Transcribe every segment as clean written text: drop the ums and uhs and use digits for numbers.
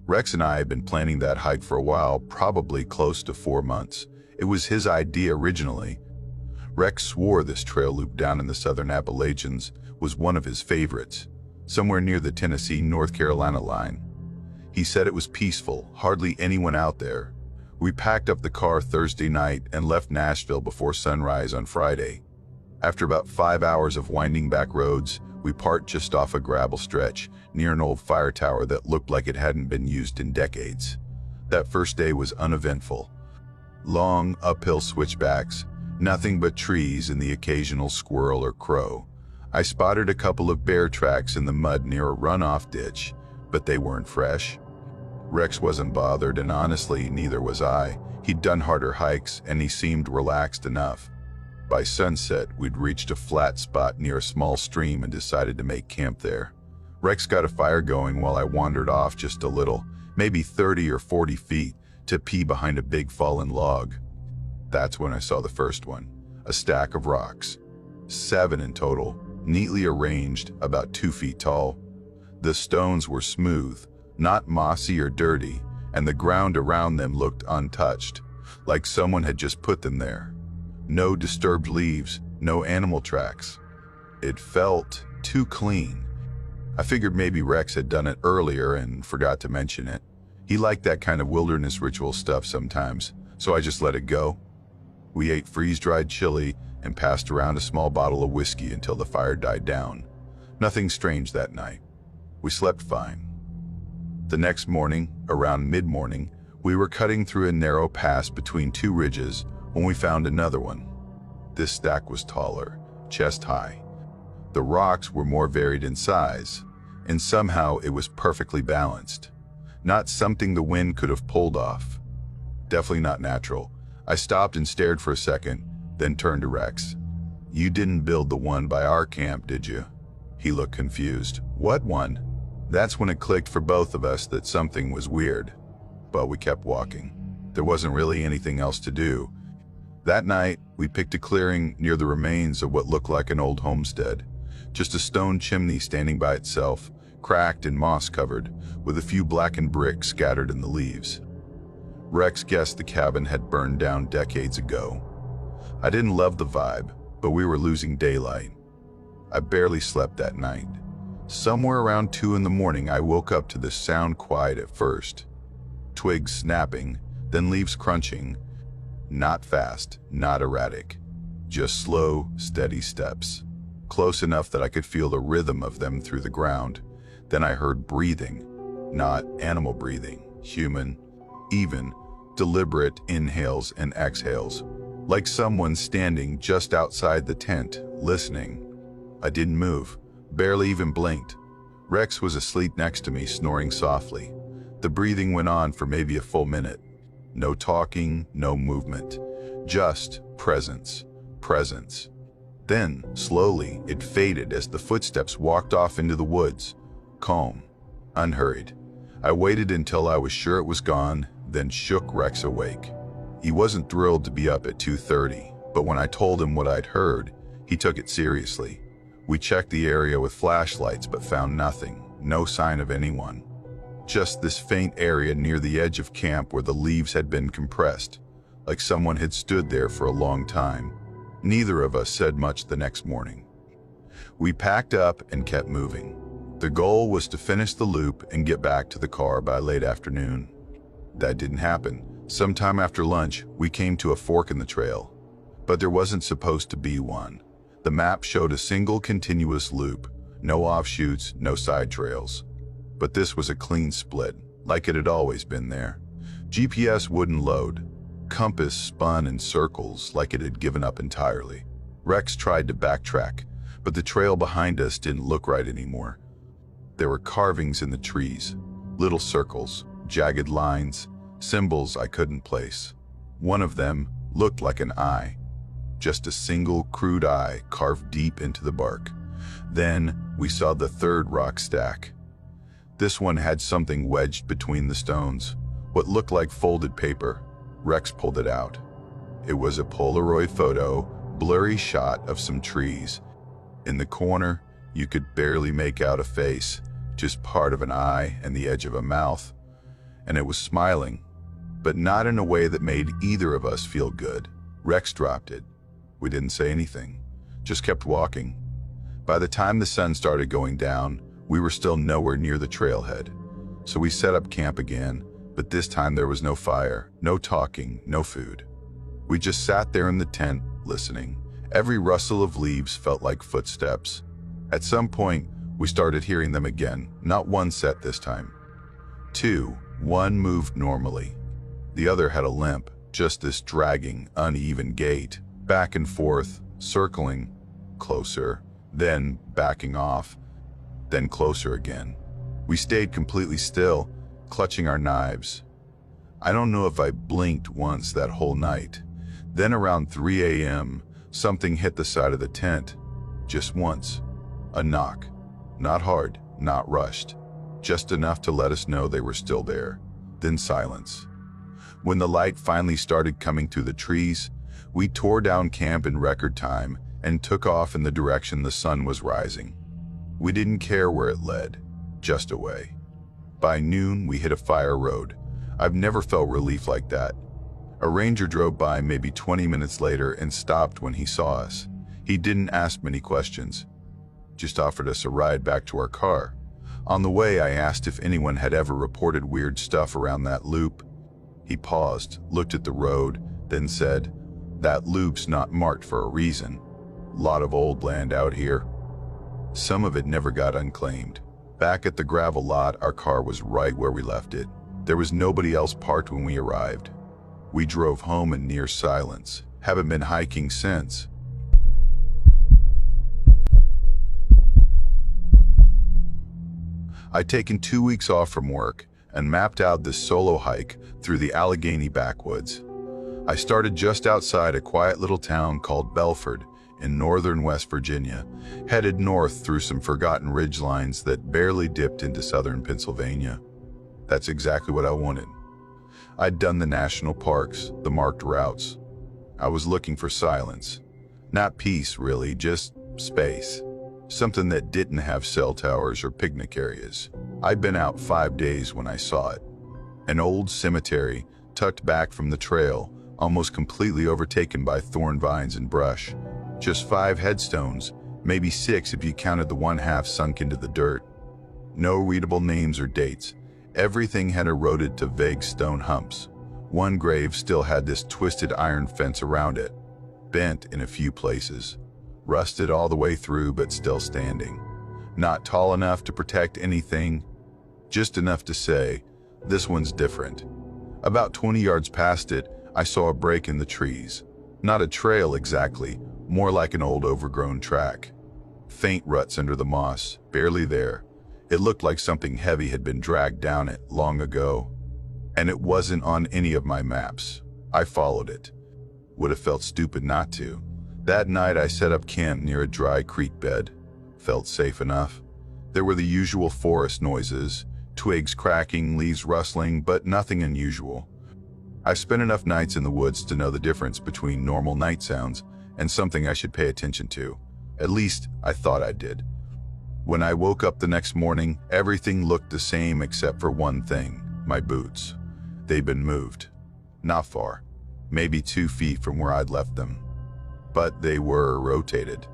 Rex and I had been planning that hike for a while, probably close to 4 months. It was his idea originally. Rex swore this trail loop down in the southern Appalachians was one of his favorites, somewhere near the Tennessee-North Carolina line. He said it was peaceful, hardly anyone out there. We packed up the car Thursday night and left Nashville before sunrise on Friday. After about 5 hours of winding back roads, we parked just off a gravel stretch near an old fire tower that looked like it hadn't been used in decades. That first day was uneventful. Long, uphill switchbacks, nothing but trees and the occasional squirrel or crow. I spotted a couple of bear tracks in the mud near a runoff ditch, but they weren't fresh. Rex wasn't bothered, and honestly, neither was I. He'd done harder hikes, and he seemed relaxed enough. By sunset, we'd reached a flat spot near a small stream and decided to make camp there. Rex got a fire going while I wandered off just a little, maybe 30 or 40 feet, to pee behind a big fallen log. That's when I saw the first one, a stack of rocks. 7 in total, neatly arranged, about 2 feet tall. The stones were smooth, not mossy or dirty, and the ground around them looked untouched, like someone had just put them there. No disturbed leaves, no animal tracks. It felt too clean. I figured maybe Rex had done it earlier and forgot to mention it. He liked that kind of wilderness ritual stuff sometimes, so I just let it go. We ate freeze-dried chili and passed around a small bottle of whiskey until the fire died down. Nothing strange that night. We slept fine. The next morning, around mid-morning, we were cutting through a narrow pass between 2 ridges when we found another one. This stack was taller, chest high. The rocks were more varied in size, and somehow it was perfectly balanced. Not something the wind could have pulled off. Definitely not natural. I stopped and stared for a second, then turned to Rex. "You didn't build the one by our camp, did you?" He looked confused. "What one?" That's when it clicked for both of us that something was weird. But we kept walking. There wasn't really anything else to do. That night, we picked a clearing near the remains of what looked like an old homestead. Just a stone chimney standing by itself, cracked and moss-covered, with a few blackened bricks scattered in the leaves. Rex guessed the cabin had burned down decades ago. I didn't love the vibe, but we were losing daylight. I barely slept that night. Somewhere around 2 in the morning, I woke up to the sound quiet at first. Twigs snapping, then leaves crunching. Not fast, not erratic. Just slow, steady steps. Close enough that I could feel the rhythm of them through the ground. Then I heard breathing. Not animal breathing, human, even, deliberate inhales and exhales. Like someone standing just outside the tent, listening. I didn't move, barely even blinked. Rex was asleep next to me, snoring softly. The breathing went on for maybe a full minute. No talking, no movement. Just presence, presence. Then, slowly, it faded as the footsteps walked off into the woods. Calm, unhurried. I waited until I was sure it was gone, then shook Rex awake. He wasn't thrilled to be up at 2:30, but when I told him what I'd heard, he took it seriously. We checked the area with flashlights but found nothing, no sign of anyone. Just this faint area near the edge of camp where the leaves had been compressed, like someone had stood there for a long time. Neither of us said much the next morning. We packed up and kept moving. The goal was to finish the loop and get back to the car by late afternoon. That didn't happen. Sometime after lunch, we came to a fork in the trail, but there wasn't supposed to be one. The map showed a single continuous loop, no offshoots, no side trails. But this was a clean split, like it had always been there. GPS wouldn't load. Compass spun in circles like it had given up entirely. Rex tried to backtrack, but the trail behind us didn't look right anymore. There were carvings in the trees, little circles, jagged lines, symbols I couldn't place. One of them looked like an eye, just a single crude eye carved deep into the bark. Then we saw the third rock stack. This one had something wedged between the stones, what looked like folded paper. Rex pulled it out. It was a Polaroid photo, blurry shot of some trees. In the corner, you could barely make out a face, just part of an eye and the edge of a mouth. and it was smiling, but not in a way that made either of us feel good. Rex dropped it. We didn't say anything, just kept walking. By the time the sun started going down, we were still nowhere near the trailhead. So we set up camp again, but this time there was no fire, no talking, no food. We just sat there in the tent, listening. Every rustle of leaves felt like footsteps. At some point, we started hearing them again, not one set this time. Two, one moved normally. The other had a limp, just this dragging, uneven gait, back and forth, circling, closer, then backing off, then closer again. We stayed completely still, clutching our knives. I don't know if I blinked once that whole night. Then around 3 a.m., something hit the side of the tent. Just once. A knock. Not hard, not rushed. Just enough to let us know they were still there. Then silence. When the light finally started coming through the trees, we tore down camp in record time and took off in the direction the sun was rising. We didn't care where it led, just away. By noon, we hit a fire road. I've never felt relief like that. A ranger drove by maybe 20 minutes later and stopped when he saw us. He didn't ask many questions, just offered us a ride back to our car. On the way, I asked if anyone had ever reported weird stuff around that loop. He paused, looked at the road, then said, "That loop's not marked for a reason. Lot of old land out here." Some of it never got unclaimed. Back at the gravel lot, our car was right where we left it. There was nobody else parked when we arrived. We drove home in near silence. Haven't been hiking since. I'd taken 2 weeks off from work and mapped out this solo hike through the Allegheny backwoods. I started just outside a quiet little town called Belford in northern West Virginia, headed north through some forgotten ridgelines that barely dipped into southern Pennsylvania. That's exactly what I wanted. I'd done the national parks, the marked routes. I was looking for silence. Not peace, really, just space. Something that didn't have cell towers or picnic areas. I'd been out 5 days when I saw it. An old cemetery, tucked back from the trail, almost completely overtaken by thorn vines and brush. Just 5 headstones, maybe 6 if you counted the one half sunk into the dirt. No readable names or dates. Everything had eroded to vague stone humps. One grave still had this twisted iron fence around it, bent in a few places. Rusted all the way through, but still standing. Not tall enough to protect anything, just enough to say, this one's different. About 20 yards past it, I saw a break in the trees. Not a trail exactly, more like an old overgrown track. Faint ruts under the moss, barely there. It looked like something heavy had been dragged down it long ago. And it wasn't on any of my maps. I followed it. Would have felt stupid not to. That night I set up camp near a dry creek bed. Felt safe enough. There were the usual forest noises, twigs cracking, leaves rustling, but nothing unusual. I've spent enough nights in the woods to know the difference between normal night sounds and something I should pay attention to. At least, I thought I did. When I woke up the next morning, everything looked the same except for one thing, my boots. They'd been moved. Not far. Maybe 2 feet from where I'd left them. But they were rotated.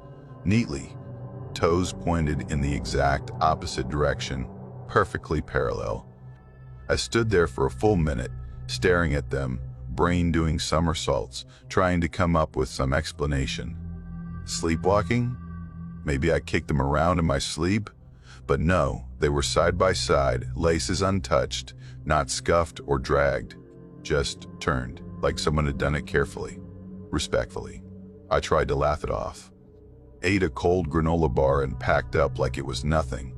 Neatly. Toes pointed in the exact opposite direction, perfectly parallel. I stood there for a full minute, staring at them, brain doing somersaults, trying to come up with some explanation. Sleepwalking? Maybe I kicked them around in my sleep? But no, they were side by side, laces untouched, not scuffed or dragged. Just turned, like someone had done it carefully, respectfully. I tried to laugh it off. Ate a cold granola bar and packed up like it was nothing.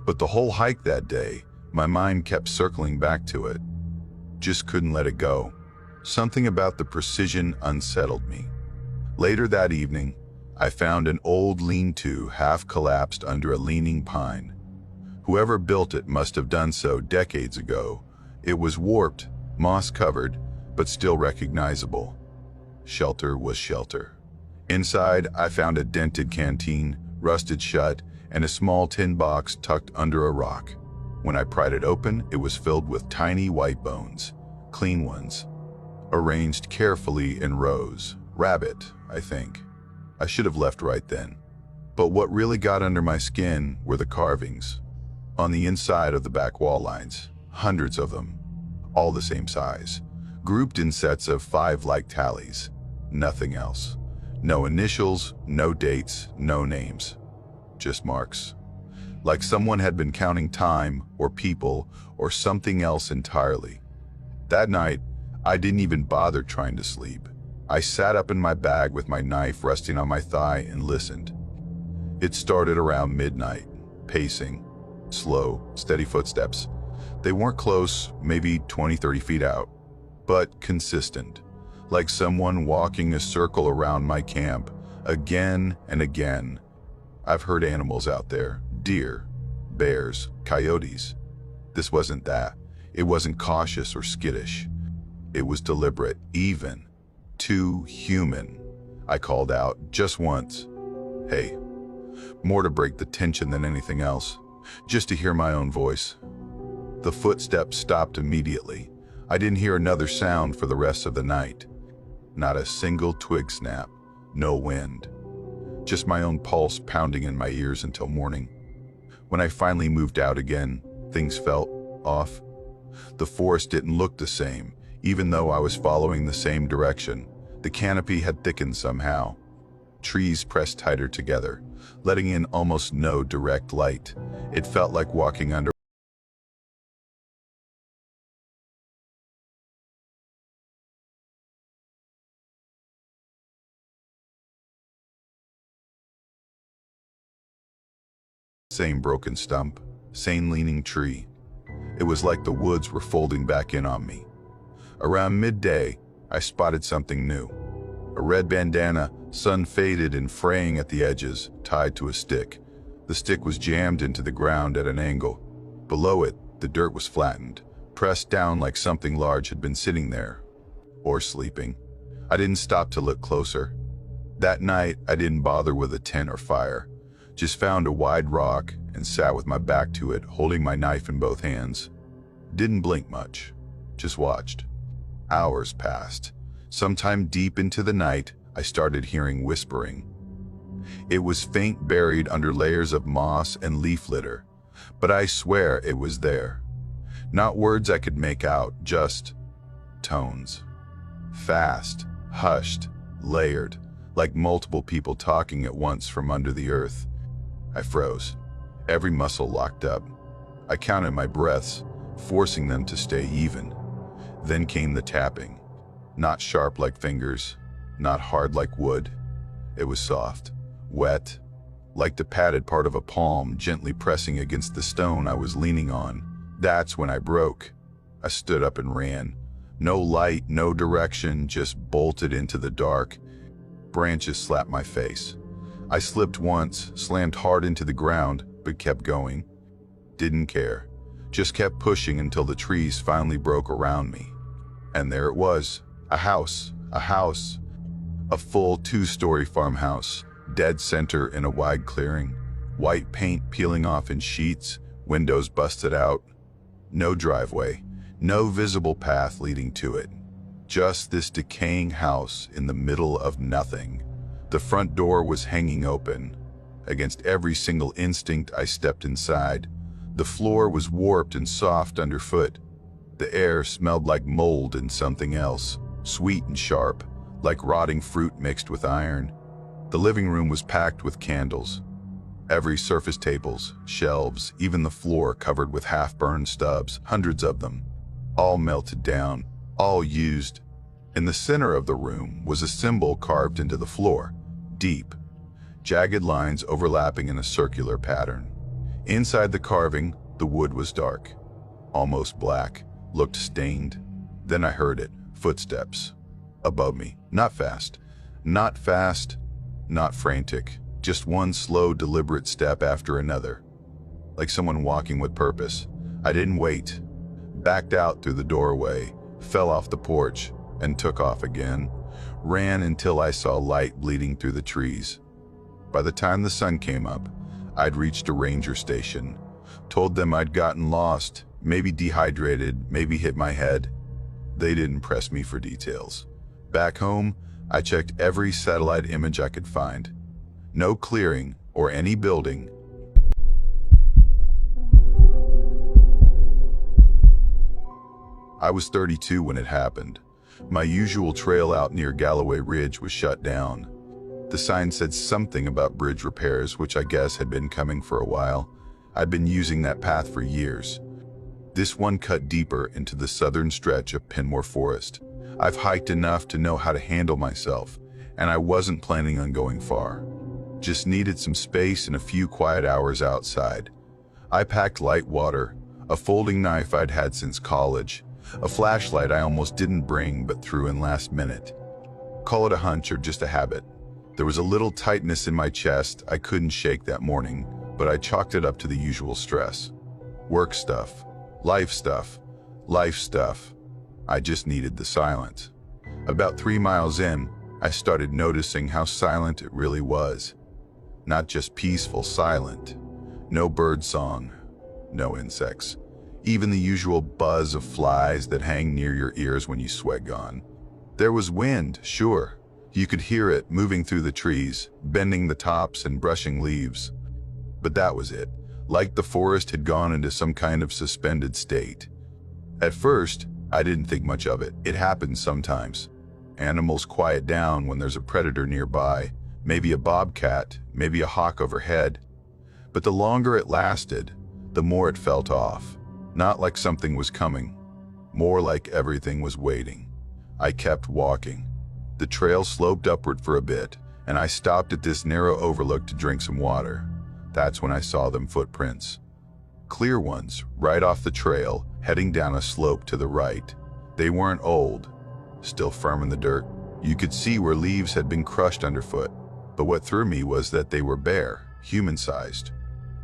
But the whole hike that day, my mind kept circling back to it. Just couldn't let it go. Something about the precision unsettled me. Later that evening, I found an old lean-to half collapsed under a leaning pine. Whoever built it must have done so decades ago. It was warped, moss-covered, but still recognizable. Shelter was shelter. Inside, I found a dented canteen, rusted shut, and a small tin box tucked under a rock. When I pried it open, it was filled with tiny white bones, clean ones, arranged carefully in rows. Rabbit, I think. I should have left right then. But what really got under my skin were the carvings. On the inside of the back wall lines, hundreds of them, all the same size, grouped in sets of 5 like tallies. Nothing else. No initials, no dates, no names. Just marks. Like someone had been counting time, or people, or something else entirely. That night, I didn't even bother trying to sleep. I sat up in my bag with my knife resting on my thigh and listened. It started around midnight, pacing, slow, steady footsteps. They weren't close, maybe 20-30 feet out, but consistent, like someone walking a circle around my camp, again and again. I've heard animals out there, deer, bears, coyotes. This wasn't that. It wasn't cautious or skittish. It was deliberate, even, too human. I called out just once, "Hey," more to break the tension than anything else, just to hear my own voice. The footsteps stopped immediately. I didn't hear another sound for the rest of the night. Not a single twig snap, no wind. Just my own pulse pounding in my ears until morning. When I finally moved out again, things felt off. The forest didn't look the same, even though I was following the same direction. The canopy had thickened somehow. Trees pressed tighter together, letting in almost no direct light. It felt like walking under same broken stump, same leaning tree. It was like the woods were folding back in on me. Around midday, I spotted something new. A red bandana, sun-faded and fraying at the edges, tied to a stick. The stick was jammed into the ground at an angle. Below it, the dirt was flattened, pressed down like something large had been sitting there. Or sleeping. I didn't stop to look closer. That night, I didn't bother with a tent or fire. Just found a wide rock and sat with my back to it, holding my knife in both hands. Didn't blink much, just watched. Hours passed. Sometime deep into the night, I started hearing whispering. It was faint, buried under layers of moss and leaf litter, but I swear it was there. Not words I could make out, just tones. Fast, hushed, layered, like multiple people talking at once from under the earth. I froze, every muscle locked up. I counted my breaths, forcing them to stay even. Then came the tapping. Not sharp like fingers, not hard like wood. It was soft, wet, like the padded part of a palm gently pressing against the stone I was leaning on. That's when I broke. I stood up and ran. No light, no direction, just bolted into the dark. Branches slapped my face. I slipped once, slammed hard into the ground, but kept going. Didn't care. Just kept pushing until the trees finally broke around me. And there it was, a house, a full 2-story farmhouse, dead center in a wide clearing, white paint peeling off in sheets, windows busted out. No driveway, no visible path leading to it. Just this decaying house in the middle of nothing. The front door was hanging open. Against every single instinct, I stepped inside. The floor was warped and soft underfoot. The air smelled like mold and something else, sweet and sharp, like rotting fruit mixed with iron. The living room was packed with candles. Every surface, tables, shelves, even the floor covered with half-burned stubs, hundreds of them. All melted down, all used. In the center of the room was a symbol carved into the floor, deep, jagged lines overlapping in a circular pattern. Inside the carving, the wood was dark, almost black, looked stained. Then I heard it, footsteps, above me, not fast, not frantic, just one slow, deliberate step after another, like someone walking with purpose. I didn't wait, backed out through the doorway, fell off the porch, and took off again. Ran until I saw light bleeding through the trees. By the time the sun came up, I'd reached a ranger station. Told them I'd gotten lost, maybe dehydrated, maybe hit my head. They didn't press me for details. Back home, I checked every satellite image I could find. No clearing or any building. I was 32 when it happened. My usual trail out near Galloway Ridge was shut down. The sign said something about bridge repairs, which I guess had been coming for a while. I'd been using that path for years. This one cut deeper into the southern stretch of Penmore Forest. I've hiked enough to know how to handle myself, and I wasn't planning on going far. Just needed some space and a few quiet hours outside. I packed light water, a folding knife I'd had since college, a flashlight I almost didn't bring but threw in last minute. Call it a hunch or just a habit. There was a little tightness in my chest I couldn't shake that morning, but I chalked it up to the usual stress. Work stuff, life stuff, life stuff. I just needed the silence. About 3 miles in, I started noticing how silent it really was. Not just peaceful silent. No bird song, no insects. Even the usual buzz of flies that hang near your ears when you sweat gone. There was wind, sure. You could hear it moving through the trees, bending the tops and brushing leaves. But that was it, like the forest had gone into some kind of suspended state. At first, I didn't think much of it. It happens sometimes. Animals quiet down when there's a predator nearby, maybe a bobcat, maybe a hawk overhead. But the longer it lasted, the more it felt off. Not like something was coming, more like everything was waiting. I kept walking. The trail sloped upward for a bit, and I stopped at this narrow overlook to drink some water. That's when I saw them footprints. Clear ones, right off the trail, heading down a slope to the right. They weren't old, still firm in the dirt. You could see where leaves had been crushed underfoot, but what threw me was that they were bare, human-sized.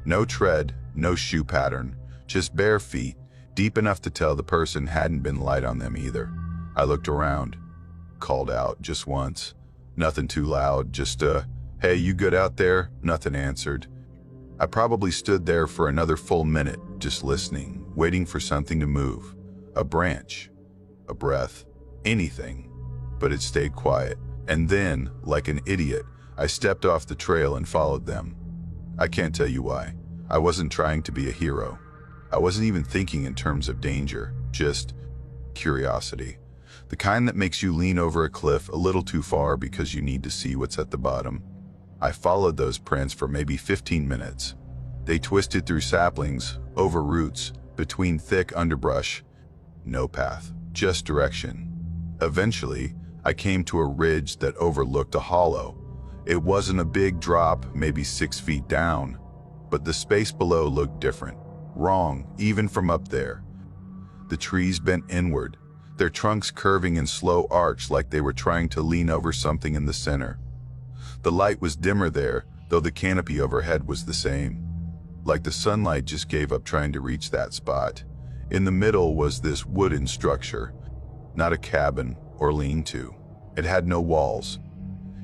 No tread, no shoe pattern, just bare feet, deep enough to tell the person hadn't been light on them either. I looked around, called out just once. Nothing too loud, just hey, you good out there? Nothing answered. I probably stood there for another full minute, just listening, waiting for something to move. A branch, a breath, anything. But it stayed quiet. And then, like an idiot, I stepped off the trail and followed them. I can't tell you why. I wasn't trying to be a hero. I wasn't even thinking in terms of danger, just curiosity. The kind that makes you lean over a cliff a little too far because you need to see what's at the bottom. I followed those prints for maybe 15 minutes. They twisted through saplings, over roots, between thick underbrush. No path, just direction. Eventually, I came to a ridge that overlooked a hollow. It wasn't a big drop, maybe 6 feet down, but the space below looked different. Wrong, even from up there. The trees bent inward, their trunks curving in slow arch like they were trying to lean over something in the center. The light was dimmer there, though the canopy overhead was the same. Like the sunlight just gave up trying to reach that spot. In the middle was this wooden structure, not a cabin or lean-to. It had no walls,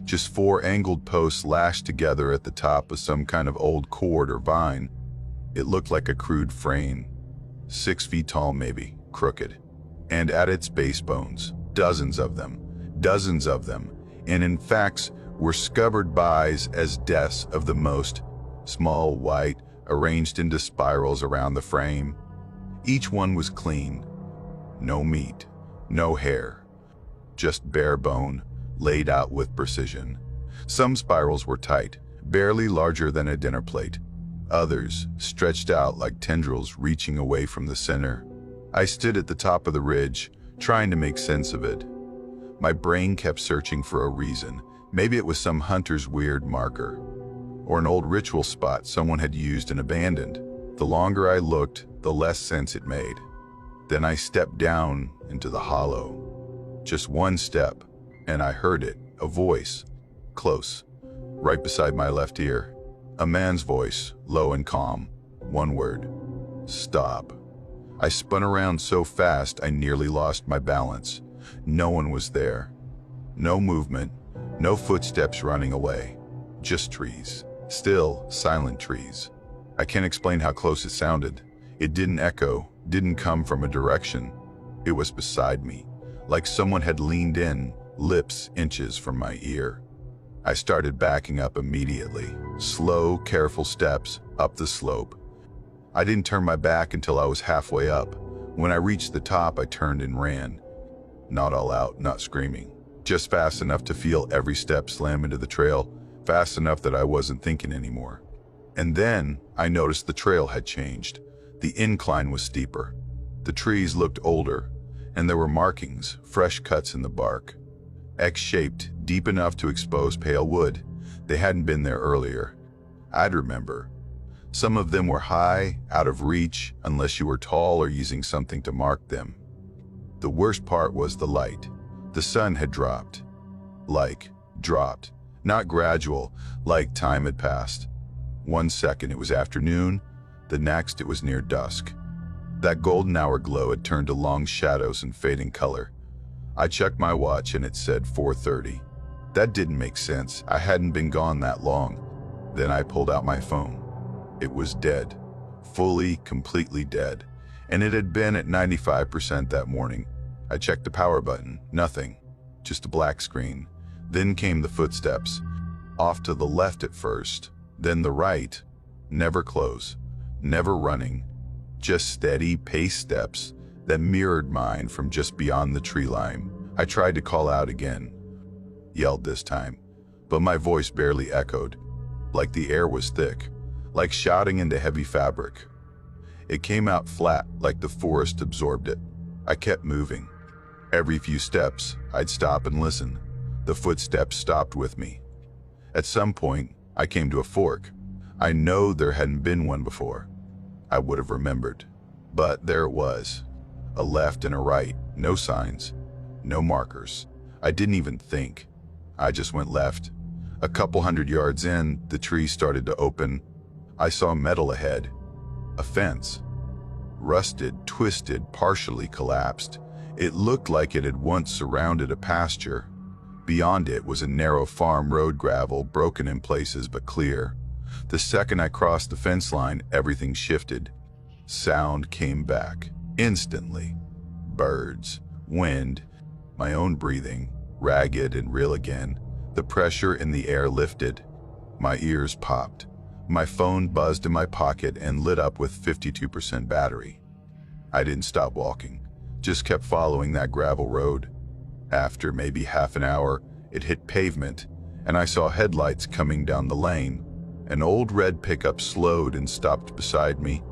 just 4 angled posts lashed together at the top of some kind of old cord or vine. It looked like a crude frame, 6 feet tall maybe, crooked. And at its base bones, dozens of them, and in fact were scovered bys as deaths of the most, small, white, arranged into spirals around the frame. Each one was clean, no meat, no hair, just bare bone, laid out with precision. Some spirals were tight, barely larger than a dinner plate. Others stretched out like tendrils reaching away from the center. I stood at the top of the ridge, trying to make sense of it. My brain kept searching for a reason. Maybe it was some hunter's weird marker, or an old ritual spot someone had used and abandoned. The longer I looked, the less sense it made. Then I stepped down into the hollow. Just one step, and I heard it, a voice, close, right beside my left ear. A man's voice, low and calm. One word, stop. I spun around so fast I nearly lost my balance. No one was there. No movement, no footsteps running away. Just trees. Still, silent trees. I can't explain how close it sounded. It didn't echo, didn't come from a direction. It was beside me, like someone had leaned in, lips inches from my ear. I started backing up immediately, slow, careful steps up the slope. I didn't turn my back until I was halfway up. When I reached the top, I turned and ran. Not all out, not screaming, just fast enough to feel every step slam into the trail, fast enough that I wasn't thinking anymore. And then I noticed the trail had changed. The incline was steeper. The trees looked older, and there were markings, fresh cuts in the bark. X-shaped, deep enough to expose pale wood. They hadn't been there earlier. I'd remember. Some of them were high, out of reach, unless you were tall or using something to mark them. The worst part was the light. The sun had dropped. Dropped. Not gradual, like time had passed. 1 second it was afternoon, the next it was near dusk. That golden hour glow had turned to long shadows and fading color. I checked my watch and it said 4:30. That didn't make sense. I hadn't been gone that long. Then I pulled out my phone. It was dead. Fully, completely dead. And it had been at 95% that morning. I checked the power button. Nothing. Just a black screen. Then came the footsteps. Off to the left at first, then the right. Never close. Never running. Just steady, paced steps that mirrored mine from just beyond the tree line. I tried to call out again. Yelled this time, but my voice barely echoed. Like the air was thick. Like shouting into heavy fabric. It came out flat, like the forest absorbed it. I kept moving. Every few steps, I'd stop and listen. The footsteps stopped with me. At some point, I came to a fork. I know there hadn't been one before. I would have remembered. But there it was. A left and a right, no signs, no markers. I didn't even think. I just went left. A couple 100 yards in, the trees started to open. I saw metal ahead. A fence. Rusted, twisted, partially collapsed. It looked like it had once surrounded a pasture. Beyond it was a narrow farm road, gravel, broken in places but clear. The second I crossed the fence line, everything shifted. Sound came back. Instantly. Birds, wind, my own breathing, ragged and real again. The pressure in the air lifted. My ears popped. My phone buzzed in my pocket and lit up with 52% battery. I didn't stop walking, just kept following that gravel road. After maybe half an hour, it hit pavement, and I saw headlights coming down the lane. An old red pickup slowed and stopped beside me.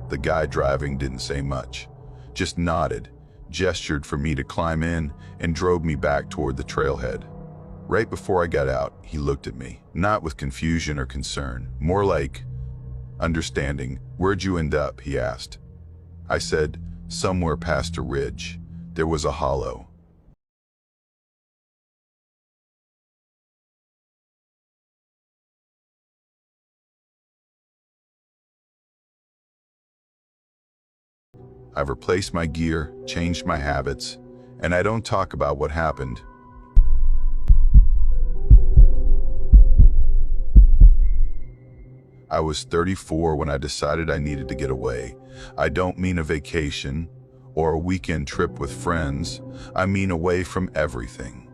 The guy driving didn't say much, just nodded, gestured for me to climb in, and drove me back toward the trailhead. Right before I got out, he looked at me, not with confusion or concern, more like understanding. "Where'd you end up?" he asked. I said, "Somewhere past a ridge. There was a hollow." I've replaced my gear, changed my habits, and I don't talk about what happened. I was 34 when I decided I needed to get away. I don't mean a vacation or a weekend trip with friends. I mean away from everything.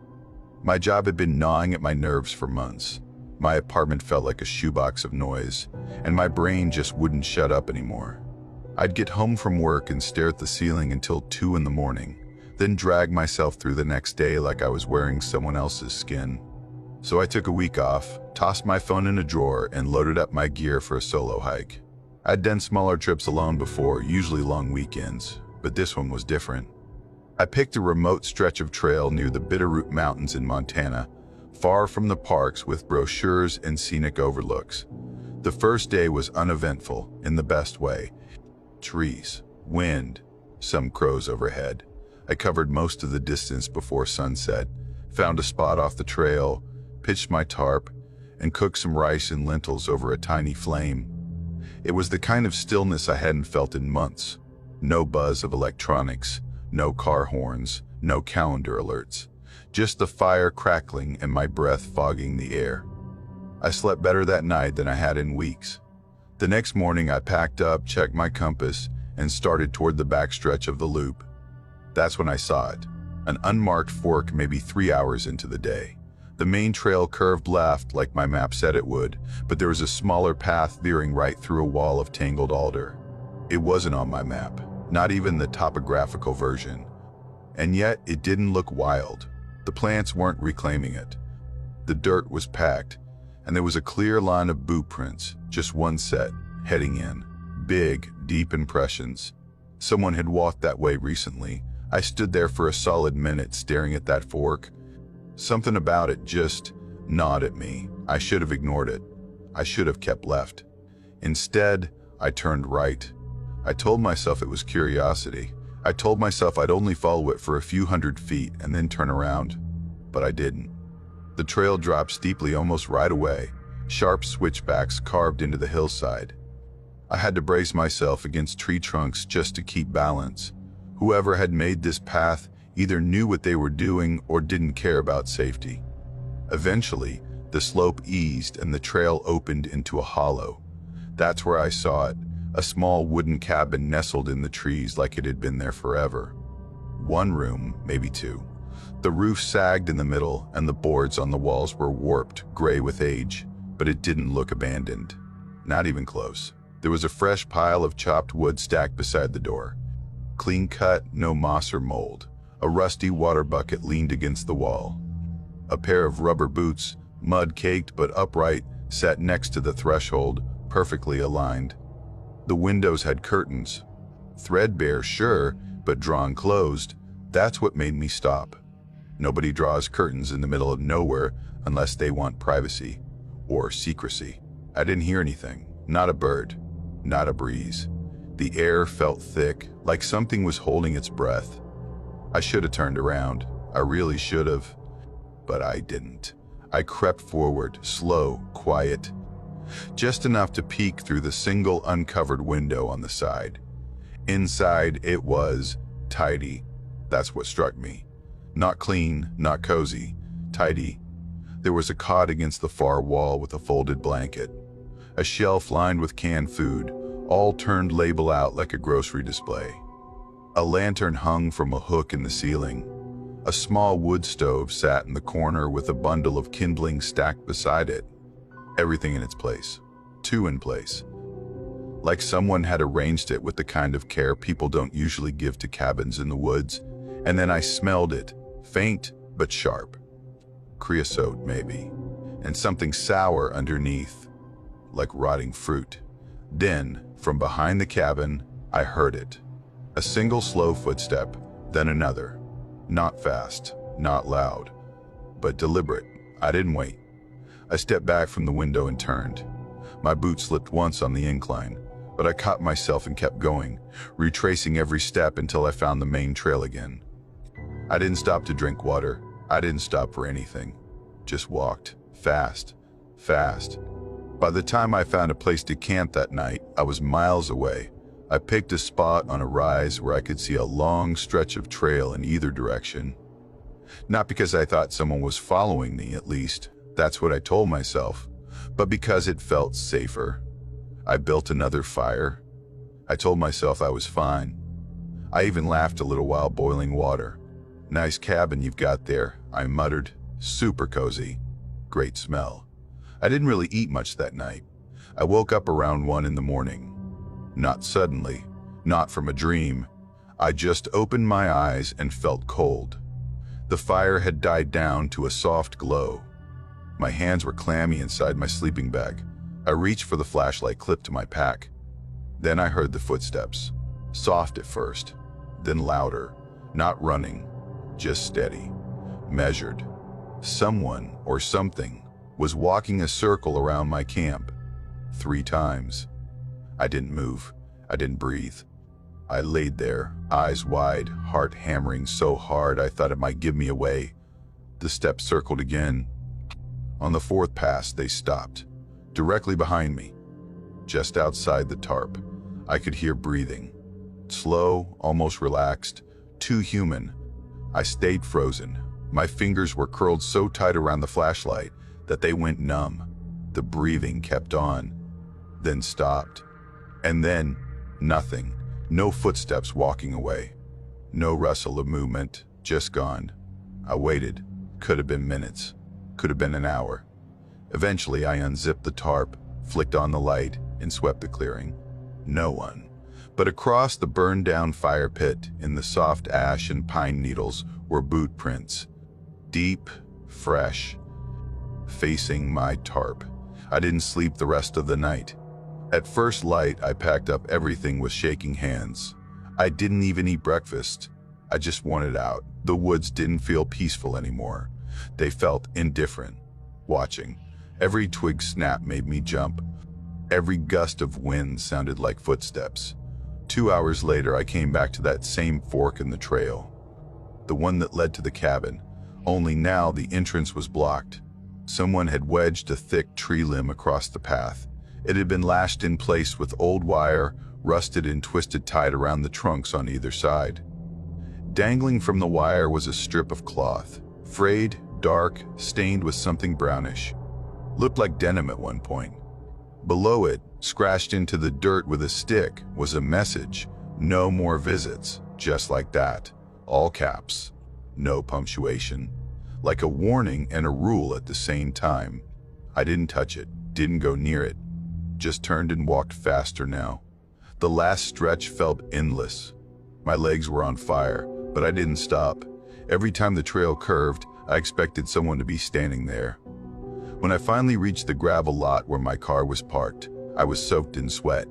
My job had been gnawing at my nerves for months. My apartment felt like a shoebox of noise, and my brain just wouldn't shut up anymore. I'd get home from work and stare at the ceiling until 2 in the morning, then drag myself through the next day like I was wearing someone else's skin. So I took a week off, tossed my phone in a drawer, and loaded up my gear for a solo hike. I'd done smaller trips alone before, usually long weekends, but this one was different. I picked a remote stretch of trail near the Bitterroot Mountains in Montana, far from the parks with brochures and scenic overlooks. The first day was uneventful, in the best way. Trees, wind, some crows overhead. I covered most of the distance before sunset, found a spot off the trail, pitched my tarp, and cooked some rice and lentils over a tiny flame. It was the kind of stillness I hadn't felt in months. No buzz of electronics, no car horns, no calendar alerts. Just the fire crackling and my breath fogging the air. I slept better that night than I had in weeks. The next morning, I packed up, checked my compass, and started toward the backstretch of the loop. That's when I saw it, an unmarked fork maybe 3 hours into the day. The main trail curved left like my map said it would, but there was a smaller path veering right through a wall of tangled alder. It wasn't on my map, not even the topographical version. And yet, it didn't look wild. The plants weren't reclaiming it. The dirt was packed, and there was a clear line of boot prints, just one set, heading in. Big, deep impressions. Someone had walked that way recently. I stood there for a solid minute staring at that fork. Something about it just gnawed at me. I should have ignored it. I should have kept left. Instead, I turned right. I told myself it was curiosity. I told myself I'd only follow it for a few hundred feet and then turn around. But I didn't. The trail dropped steeply almost right away, sharp switchbacks carved into the hillside. I had to brace myself against tree trunks just to keep balance. Whoever had made this path either knew what they were doing or didn't care about safety. Eventually, the slope eased and the trail opened into a hollow. That's where I saw it, a small wooden cabin nestled in the trees like it had been there forever. One room, maybe two. The roof sagged in the middle and the boards on the walls were warped, gray with age, but it didn't look abandoned. Not even close. There was a fresh pile of chopped wood stacked beside the door. Clean cut, no moss or mold. A rusty water bucket leaned against the wall. A pair of rubber boots, mud-caked but upright, sat next to the threshold, perfectly aligned. The windows had curtains. Threadbare, sure, but drawn closed. That's what made me stop. Nobody draws curtains in the middle of nowhere unless they want privacy or secrecy. I didn't hear anything. Not a bird. Not a breeze. The air felt thick, like something was holding its breath. I should have turned around. I really should have. But I didn't. I crept forward, slow, quiet. Just enough to peek through the single uncovered window on the side. Inside, it was tidy. That's what struck me. Not clean, not cozy. Tidy. There was a cot against the far wall with a folded blanket. A shelf lined with canned food, all turned label out like a grocery display. A lantern hung from a hook in the ceiling. A small wood stove sat in the corner with a bundle of kindling stacked beside it. Everything in its place. Two in place. Like someone had arranged it with the kind of care people don't usually give to cabins in the woods. And then I smelled it, faint but sharp. Creosote, maybe. And something sour underneath, like rotting fruit. Then, from behind the cabin, I heard it. A single slow footstep, then another. Not fast, not loud, but deliberate. I didn't wait. I stepped back from the window and turned. My boot slipped once on the incline, but I caught myself and kept going, retracing every step until I found the main trail again. I didn't stop to drink water. I didn't stop for anything. Just walked, fast, fast. By the time I found a place to camp that night, I was miles away. I picked a spot on a rise where I could see a long stretch of trail in either direction. Not because I thought someone was following me, at least. That's what I told myself. But because it felt safer. I built another fire. I told myself I was fine. I even laughed a little while boiling water. "Nice cabin you've got there," I muttered. "Super cozy. Great smell." I didn't really eat much that night. I woke up around 1 in the morning. Not suddenly, not from a dream. I just opened my eyes and felt cold. The fire had died down to a soft glow. My hands were clammy inside my sleeping bag. I reached for the flashlight clipped to my pack. Then I heard the footsteps. Soft at first, then louder. Not running, just steady, measured. Someone or something was walking a circle around my camp. 3 times. I didn't move. I didn't breathe. I laid there, eyes wide, heart hammering so hard I thought it might give me away. The steps circled again. On the 4th pass, they stopped, directly behind me. Just outside the tarp, I could hear breathing. Slow, almost relaxed, too human. I stayed frozen. My fingers were curled so tight around the flashlight that they went numb. The breathing kept on. then stopped. And then, nothing. No footsteps walking away. No rustle of movement, just gone. I waited. Could have been minutes. Could have been an hour. Eventually, I unzipped the tarp, flicked on the light, and swept the clearing. No one. But across the burned-down fire pit, in the soft ash and pine needles, were boot prints. Deep, fresh, facing my tarp. I didn't sleep the rest of the night. At first light, I packed up everything with shaking hands. I didn't even eat breakfast. I just wanted out. The woods didn't feel peaceful anymore. They felt indifferent. Watching. Every twig snap made me jump. Every gust of wind sounded like footsteps. 2 hours later, I came back to that same fork in the trail. The one that led to the cabin. Only now the entrance was blocked. Someone had wedged a thick tree limb across the path. It had been lashed in place with old wire, rusted and twisted tight around the trunks on either side. Dangling from the wire was a strip of cloth, frayed, dark, stained with something brownish. Looked like denim at one point. Below it, scratched into the dirt with a stick, was a message. No more visits, just like that. All caps. No punctuation. Like a warning and a rule at the same time. I didn't touch it, didn't go near it. Just turned and walked faster now. The last stretch felt endless. My legs were on fire, but I didn't stop. Every time the trail curved, I expected someone to be standing there. When I finally reached the gravel lot where my car was parked, I was soaked in sweat.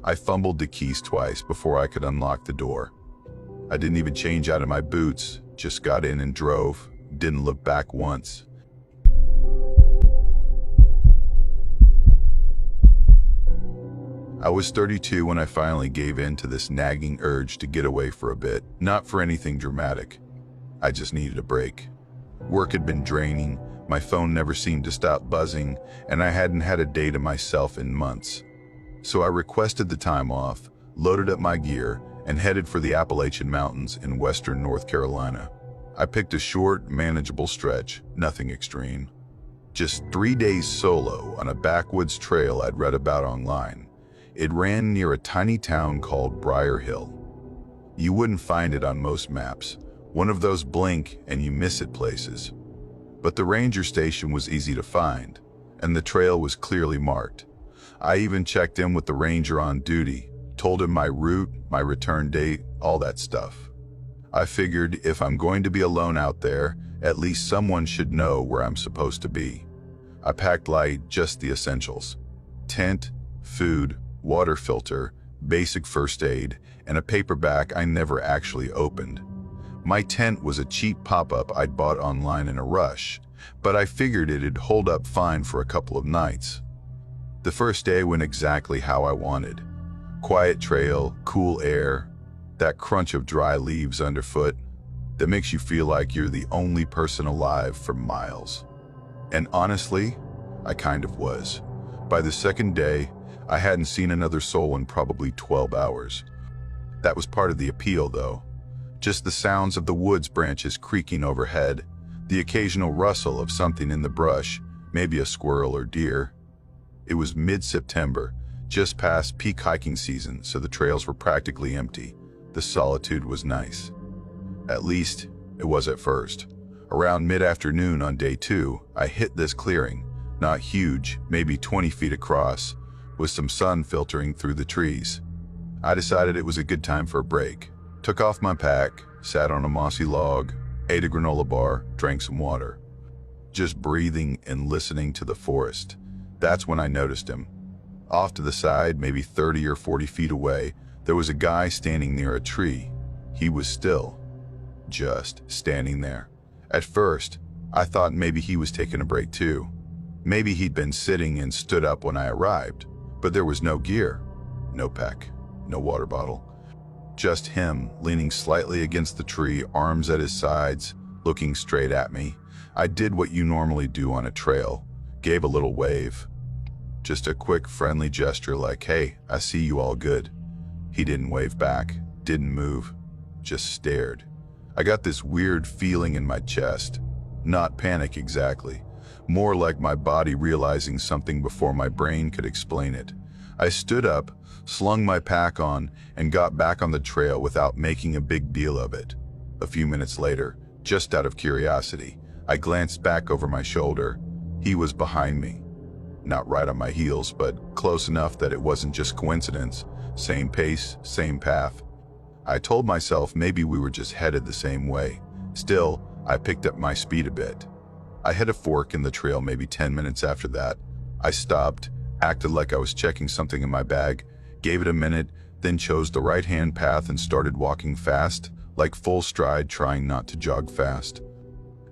I fumbled the keys twice before I could unlock the door. I didn't even change out of my boots, just got in and drove, didn't look back once. I was 32 when I finally gave in to this nagging urge to get away for a bit, not for anything dramatic. I just needed a break. Work had been draining, my phone never seemed to stop buzzing, and I hadn't had a day to myself in months. So I requested the time off, loaded up my gear, and headed for the Appalachian Mountains in western North Carolina. I picked a short, manageable stretch, nothing extreme. Just 3 days solo on a backwoods trail I'd read about online. It ran near a tiny town called Briar Hill. You wouldn't find it on most maps, one of those blink and you miss it places. But the ranger station was easy to find, and the trail was clearly marked. I even checked in with the ranger on duty, told him my route, my return date, all that stuff. I figured if I'm going to be alone out there, at least someone should know where I'm supposed to be. I packed light, just the essentials. Tent, food, water filter, basic first aid, and a paperback I never actually opened. My tent was a cheap pop-up I'd bought online in a rush, but I figured it'd hold up fine for a couple of nights. The first day went exactly how I wanted. Quiet trail, cool air, that crunch of dry leaves underfoot that makes you feel like you're the only person alive for miles. And honestly, I kind of was. By the second day, I hadn't seen another soul in probably 12 hours. That was part of the appeal, though. Just the sounds of the woods branches creaking overhead, the occasional rustle of something in the brush, maybe a squirrel or deer. It was mid-September, just past peak hiking season, so the trails were practically empty. The solitude was nice. At least, it was at first. Around mid-afternoon on day 2, I hit this clearing, not huge, maybe 20 feet across, with some sun filtering through the trees. I decided it was a good time for a break. Took off my pack, sat on a mossy log, ate a granola bar, drank some water. Just breathing and listening to the forest. That's when I noticed him. Off to the side, maybe 30 or 40 feet away, there was a guy standing near a tree. He was still. Just standing there. At first, I thought maybe he was taking a break too. Maybe he'd been sitting and stood up when I arrived, but there was no gear, no pack, no water bottle. Just him, leaning slightly against the tree, arms at his sides, looking straight at me. I did what you normally do on a trail, gave a little wave. Just a quick, friendly gesture like, "Hey, I see you all good." He didn't wave back, didn't move, just stared. I got this weird feeling in my chest. Not panic exactly, more like my body realizing something before my brain could explain it. I stood up, slung my pack on, and got back on the trail without making a big deal of it. A few minutes later, just out of curiosity, I glanced back over my shoulder. He was behind me. Not right on my heels, but close enough that it wasn't just coincidence. Same pace, same path. I told myself maybe we were just headed the same way. Still, I picked up my speed a bit. I hit a fork in the trail maybe 10 minutes after that. I stopped, acted like I was checking something in my bag, gave it a minute, then chose the right-hand path and started walking fast, like full stride, trying not to jog fast.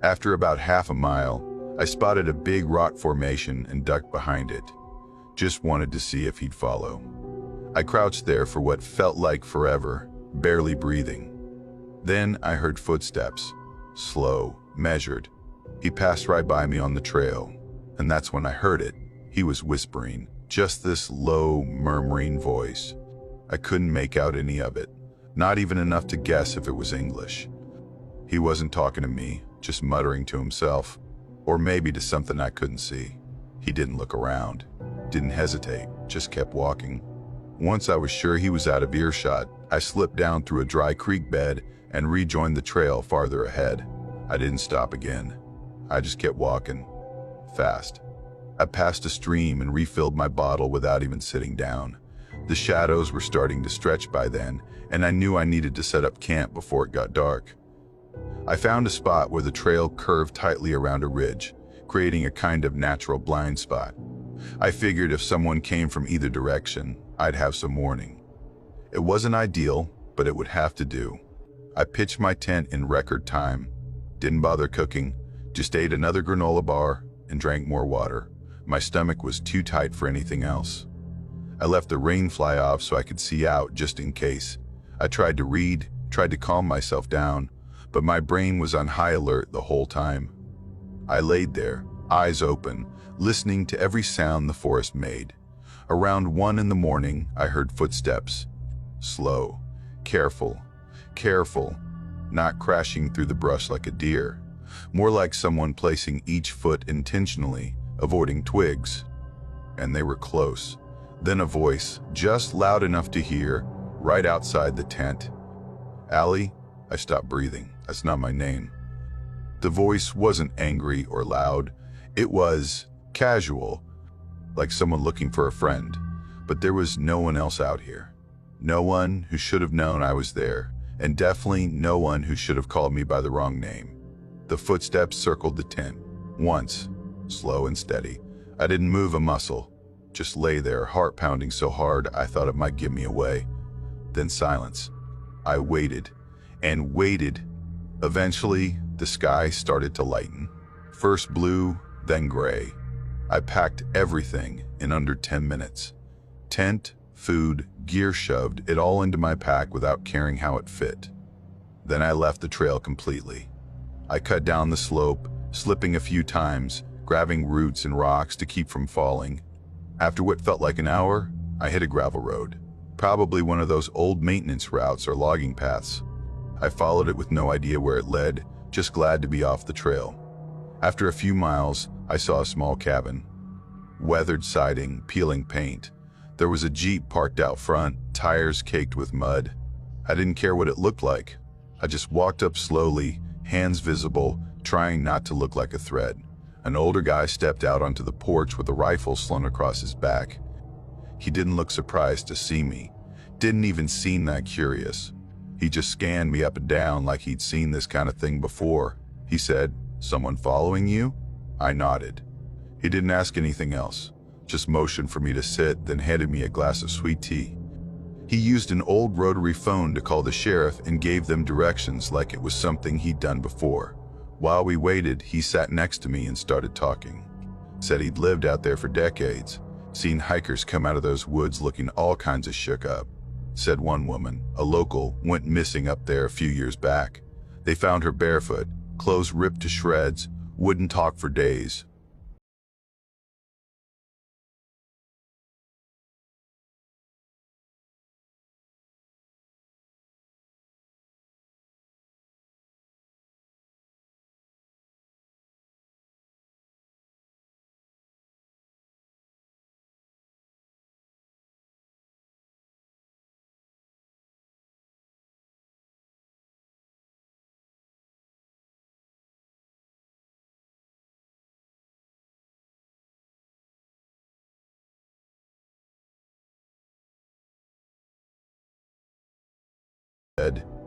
After about half a mile, I spotted a big rock formation and ducked behind it. Just wanted to see if he'd follow. I crouched there for what felt like forever, barely breathing. Then I heard footsteps, slow, measured. He passed right by me on the trail, and that's when I heard it. He was whispering, just this low, murmuring voice. I couldn't make out any of it, not even enough to guess if it was English. He wasn't talking to me, just muttering to himself, or maybe to something I couldn't see. He didn't look around, didn't hesitate, just kept walking. Once I was sure he was out of earshot, I slipped down through a dry creek bed and rejoined the trail farther ahead. I didn't stop again. I just kept walking, fast. I passed a stream and refilled my bottle without even sitting down. The shadows were starting to stretch by then, and I knew I needed to set up camp before it got dark. I found a spot where the trail curved tightly around a ridge, creating a kind of natural blind spot. I figured if someone came from either direction, I'd have some warning. It wasn't ideal, but it would have to do. I pitched my tent in record time, didn't bother cooking, just ate another granola bar and drank more water. My stomach was too tight for anything else. I left the rain fly off so I could see out just in case. I tried to read, tried to calm myself down, but my brain was on high alert the whole time. I laid there, eyes open, listening to every sound the forest made. Around 1 in the morning, I heard footsteps. Slow, careful, not crashing through the brush like a deer. More like someone placing each foot intentionally, avoiding twigs. And they were close. Then a voice, just loud enough to hear, right outside the tent. Allie? I stopped breathing. That's not my name. The voice wasn't angry or loud. It was casual, like someone looking for a friend. But there was no one else out here. No one who should have known I was there, and definitely no one who should have called me by the wrong name. The footsteps circled the tent, once, slow and steady. I didn't move a muscle, just lay there, heart pounding so hard I thought it might give me away. Then silence. I waited and waited. Eventually, the sky started to lighten. First blue, then gray. I packed everything in under 10 minutes. Tent, food, gear, shoved it all into my pack without caring how it fit. Then I left the trail completely. I cut down the slope, slipping a few times, grabbing roots and rocks to keep from falling. After what felt like an hour, I hit a gravel road. Probably one of those old maintenance routes or logging paths. I followed it with no idea where it led, just glad to be off the trail. After a few miles, I saw a small cabin. Weathered siding, peeling paint. There was a Jeep parked out front, tires caked with mud. I didn't care what it looked like. I just walked up slowly, hands visible, trying not to look like a threat. An older guy stepped out onto the porch with a rifle slung across his back. He didn't look surprised to see me, didn't even seem that curious. He just scanned me up and down like he'd seen this kind of thing before. He said, "Someone following you?" I nodded. He didn't ask anything else, just motioned for me to sit, then handed me a glass of sweet tea. He used an old rotary phone to call the sheriff and gave them directions like it was something he'd done before. While we waited, he sat next to me and started talking. Said he'd lived out there for decades, seen hikers come out of those woods looking all kinds of shook up. Said one woman, a local, went missing up there a few years back. They found her barefoot, clothes ripped to shreds, wouldn't talk for days.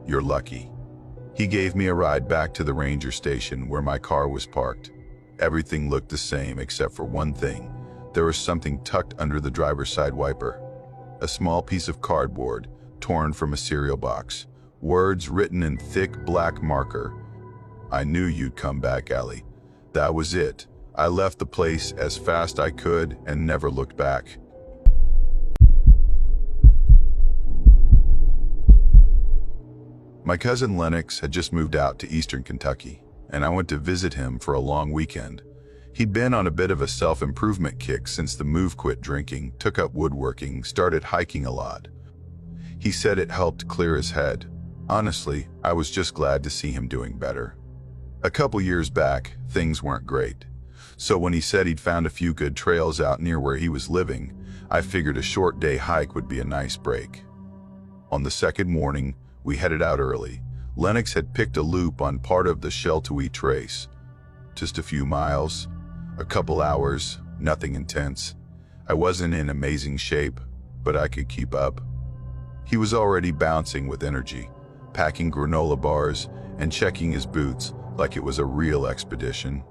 "You're lucky." He gave me a ride back to the ranger station where my car was parked. Everything looked the same except for one thing. There was something tucked under the driver's side wiper. A small piece of cardboard, torn from a cereal box. Words written in thick black marker. "I knew you'd come back, Allie." That was it. I left the place as fast I could and never looked back. My cousin Lennox had just moved out to eastern Kentucky, and I went to visit him for a long weekend. He'd been on a bit of a self-improvement kick since the move, quit drinking, took up woodworking, started hiking a lot. He said it helped clear his head. Honestly, I was just glad to see him doing better. A couple years back, things weren't great. So when he said he'd found a few good trails out near where he was living, I figured a short day hike would be a nice break. On the second morning, we headed out early. Lennox had picked a loop on part of the Sheltowee Trace. Just a few miles, a couple hours, nothing intense. I wasn't in amazing shape, but I could keep up. He was already bouncing with energy, packing granola bars and checking his boots like it was a real expedition.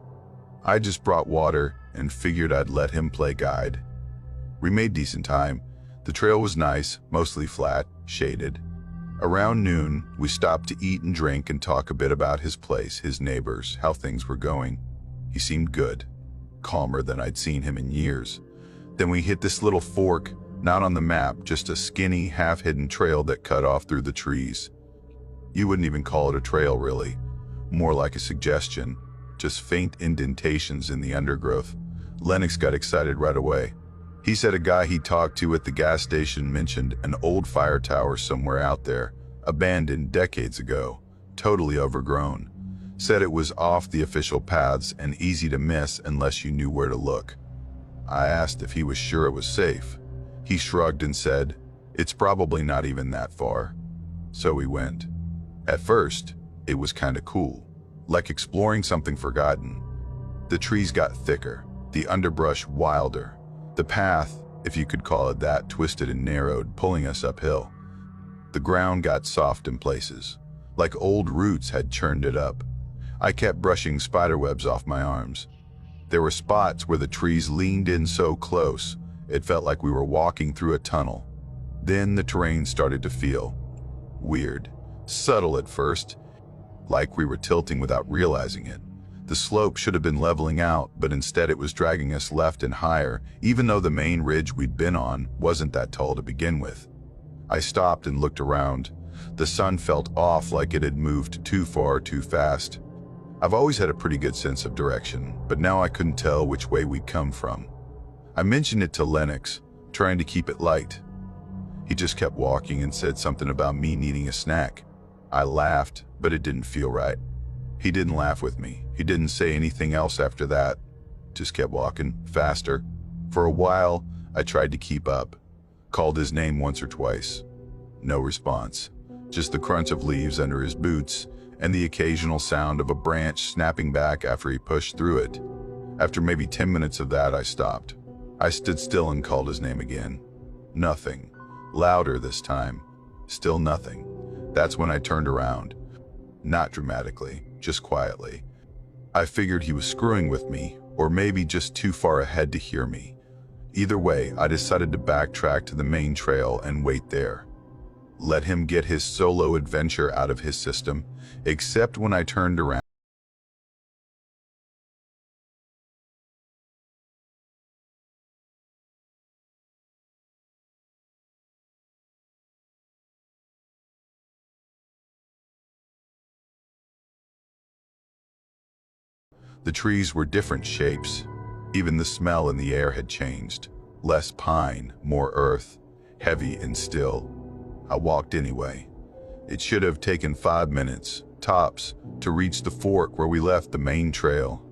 I just brought water and figured I'd let him play guide. We made decent time. The trail was nice, mostly flat, shaded. Around noon, we stopped to eat and drink and talk a bit about his place, his neighbors, how things were going. He seemed good, calmer than I'd seen him in years. Then we hit this little fork, not on the map, just a skinny, half-hidden trail that cut off through the trees. You wouldn't even call it a trail, really. More like a suggestion, just faint indentations in the undergrowth. Lennox got excited right away. He said a guy he talked to at the gas station mentioned an old fire tower somewhere out there, abandoned decades ago, totally overgrown. Said it was off the official paths and easy to miss unless you knew where to look. I asked if he was sure it was safe. He shrugged and said, "It's probably not even that far." So we went. At first, it was kinda cool, like exploring something forgotten. The trees got thicker, the underbrush wilder. The path, if you could call it that, twisted and narrowed, pulling us uphill. The ground got soft in places, like old roots had churned it up. I kept brushing spiderwebs off my arms. There were spots where the trees leaned in so close, it felt like we were walking through a tunnel. Then the terrain started to feel weird, subtle at first, like we were tilting without realizing it. The slope should have been leveling out, but instead it was dragging us left and higher, even though the main ridge we'd been on wasn't that tall to begin with. I stopped and looked around. The sun felt off, like it had moved too far too fast. I've always had a pretty good sense of direction, but now I couldn't tell which way we'd come from. I mentioned it to Lennox, trying to keep it light. He just kept walking and said something about me needing a snack. I laughed, but it didn't feel right. He didn't laugh with me. He didn't say anything else after that. Just kept walking, faster. For a while, I tried to keep up. Called his name once or twice. No response. Just the crunch of leaves under his boots and the occasional sound of a branch snapping back after he pushed through it. After maybe 10 minutes of that, I stopped. I stood still and called his name again. Nothing. Louder this time. Still nothing. That's when I turned around. Not dramatically, just quietly. I figured he was screwing with me, or maybe just too far ahead to hear me. Either way, I decided to backtrack to the main trail and wait there. Let him get his solo adventure out of his system, except when I turned around. The trees were different shapes. Even the smell in the air had changed. Less pine, more earth, heavy and still. I walked anyway. It should have taken 5 minutes, tops, to reach the fork where we left the main trail.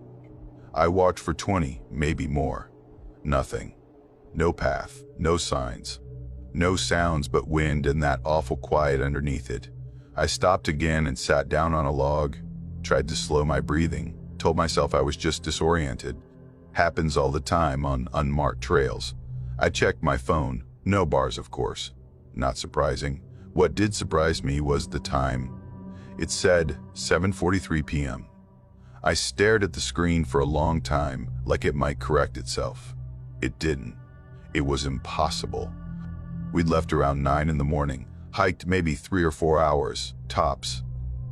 I walked for 20, maybe more. Nothing. No path, no signs. No sounds but wind and that awful quiet underneath it. I stopped again and sat down on a log, tried to slow my breathing. Told myself I was just disoriented. Happens all the time on unmarked trails. I checked my phone. No bars, of course. Not surprising. What did surprise me was the time. It said 7:43 p.m. I stared at the screen for a long time, like it might correct itself. It didn't. It was impossible. We'd left around 9 in the morning, hiked maybe 3 or 4 hours, tops.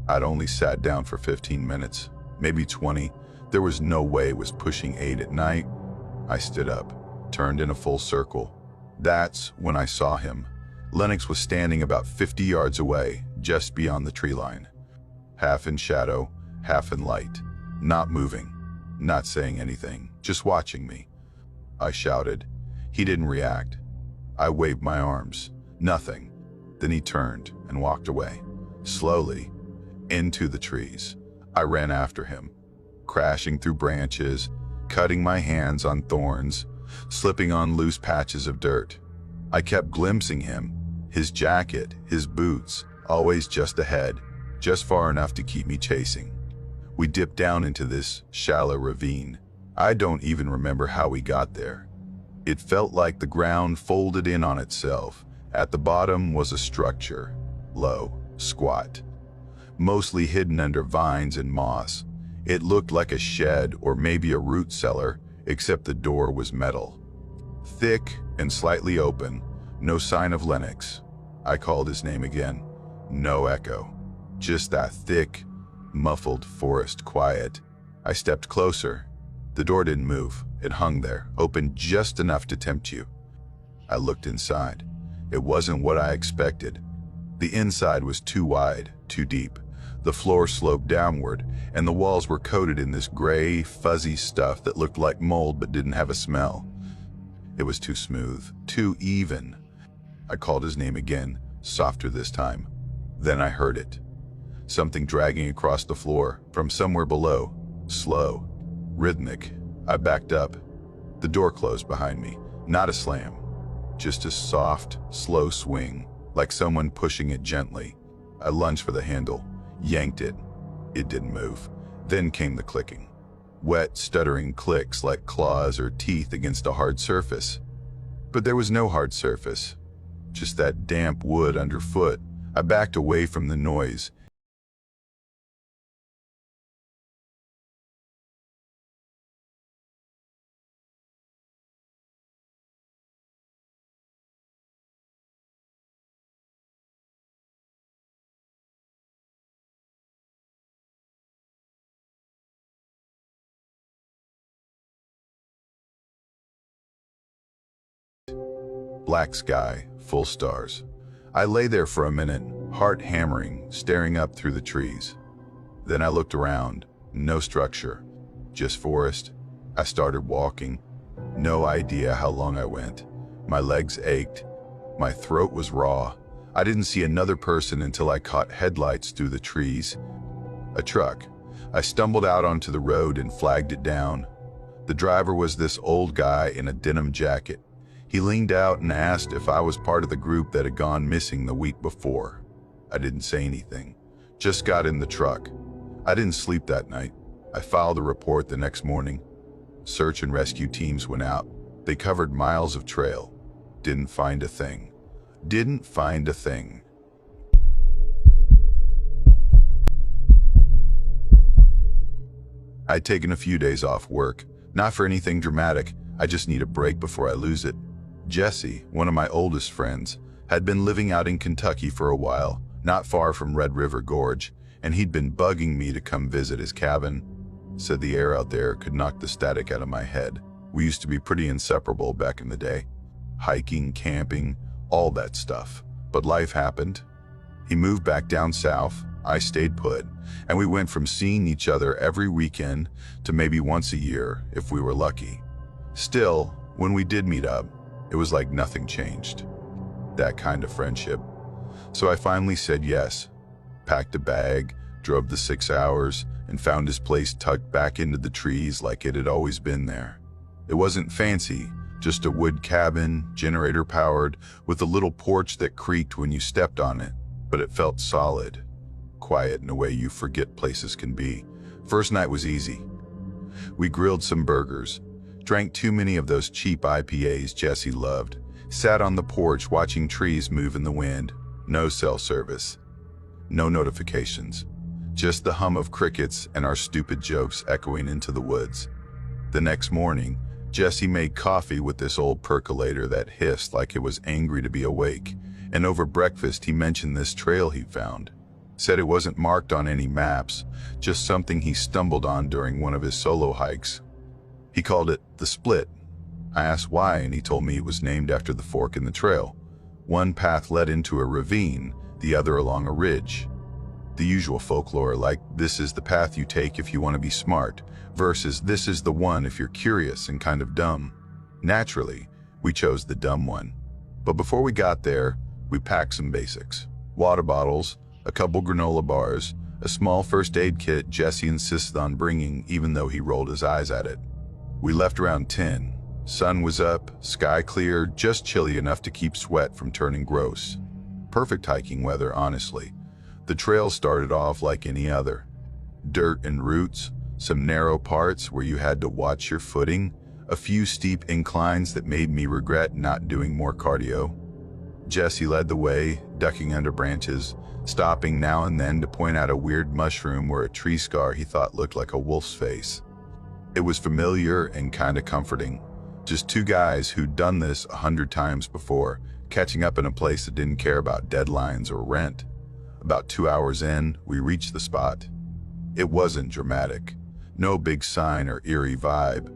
I'd only sat down for 15 minutes, maybe 20. There was no way it was pushing 8 at night. I stood up, turned in a full circle. That's when I saw him. Lennox was standing about 50 yards away, just beyond the tree line. Half in shadow, half in light. Not moving, not saying anything, just watching me. I shouted. He didn't react. I waved my arms. Nothing. Then he turned and walked away, slowly, into the trees. I ran after him, crashing through branches, cutting my hands on thorns, slipping on loose patches of dirt. I kept glimpsing him, his jacket, his boots, always just ahead, just far enough to keep me chasing. We dipped down into this shallow ravine. I don't even remember how we got there. It felt like the ground folded in on itself. At the bottom was a structure, low, squat, mostly hidden under vines and moss. It looked like a shed or maybe a root cellar, except the door was metal. Thick and slightly open, no sign of Lennox. I called his name again. No echo. Just that thick, muffled forest quiet. I stepped closer. The door didn't move. It hung there, open just enough to tempt you. I looked inside. It wasn't what I expected. The inside was too wide, too deep. The floor sloped downward, and the walls were coated in this gray, fuzzy stuff that looked like mold but didn't have a smell. It was too smooth, too even. I called his name again, softer this time. Then I heard it. Something dragging across the floor from somewhere below, slow, rhythmic. I backed up. The door closed behind me, not a slam, just a soft, slow swing, like someone pushing it gently. I lunged for the handle, yanked it. It didn't move. Then came the clicking. Wet, stuttering clicks like claws or teeth against a hard surface. But there was no hard surface, just that damp wood underfoot. I backed away from the noise. Black sky, full stars. I lay there for a minute, heart hammering, staring up through the trees. Then I looked around. No structure, just forest. I started walking. No idea how long I went. My legs ached. My throat was raw. I didn't see another person until I caught headlights through the trees. A truck. I stumbled out onto the road and flagged it down. The driver was this old guy in a denim jacket. He leaned out and asked if I was part of the group that had gone missing the week before. I didn't say anything, just got in the truck. I didn't sleep that night. I filed a report the next morning. Search and rescue teams went out. They covered miles of trail. Didn't find a thing. Didn't find a thing. I'd taken a few days off work, not for anything dramatic. I just need a break before I lose it. Jesse, one of my oldest friends, had been living out in Kentucky for a while, not far from Red River Gorge, and he'd been bugging me to come visit his cabin. Said the air out there could knock the static out of my head. We used to be pretty inseparable back in the day. Hiking, camping, all that stuff. But life happened. He moved back down south, I stayed put, and we went from seeing each other every weekend to maybe once a year if we were lucky. Still, when we did meet up, it was like nothing changed. That kind of friendship. So I finally said yes, packed a bag, drove the 6 hours, and found his place tucked back into the trees like it had always been there. It wasn't fancy, just a wood cabin, generator powered, with a little porch that creaked when you stepped on it, but it felt solid, quiet in a way you forget places can be. First night was easy. We grilled some burgers, drank too many of those cheap IPAs Jesse loved, sat on the porch watching trees move in the wind. No cell service. No notifications. Just the hum of crickets and our stupid jokes echoing into the woods. The next morning, Jesse made coffee with this old percolator that hissed like it was angry to be awake, and over breakfast he mentioned this trail he found. Said it wasn't marked on any maps, just something he stumbled on during one of his solo hikes. He called it the Split. I asked why, and he told me it was named after the fork in the trail. One path led into a ravine, the other along a ridge. The usual folklore like this is the path you take if you want to be smart, versus this is the one if you're curious and kind of dumb. Naturally, we chose the dumb one. But before we got there, we packed some basics. Water bottles, a couple granola bars, a small first aid kit Jesse insisted on bringing even though he rolled his eyes at it. We left around 10. Sun was up, sky clear, just chilly enough to keep sweat from turning gross. Perfect hiking weather, honestly. The trail started off like any other. Dirt and roots, some narrow parts where you had to watch your footing, a few steep inclines that made me regret not doing more cardio. Jesse led the way, ducking under branches, stopping now and then to point out a weird mushroom or a tree scar he thought looked like a wolf's face. It was familiar and kind of comforting. Just two guys who'd done this 100 times before, catching up in a place that didn't care about deadlines or rent. About 2 hours in, we reached the spot. It wasn't dramatic. No big sign or eerie vibe.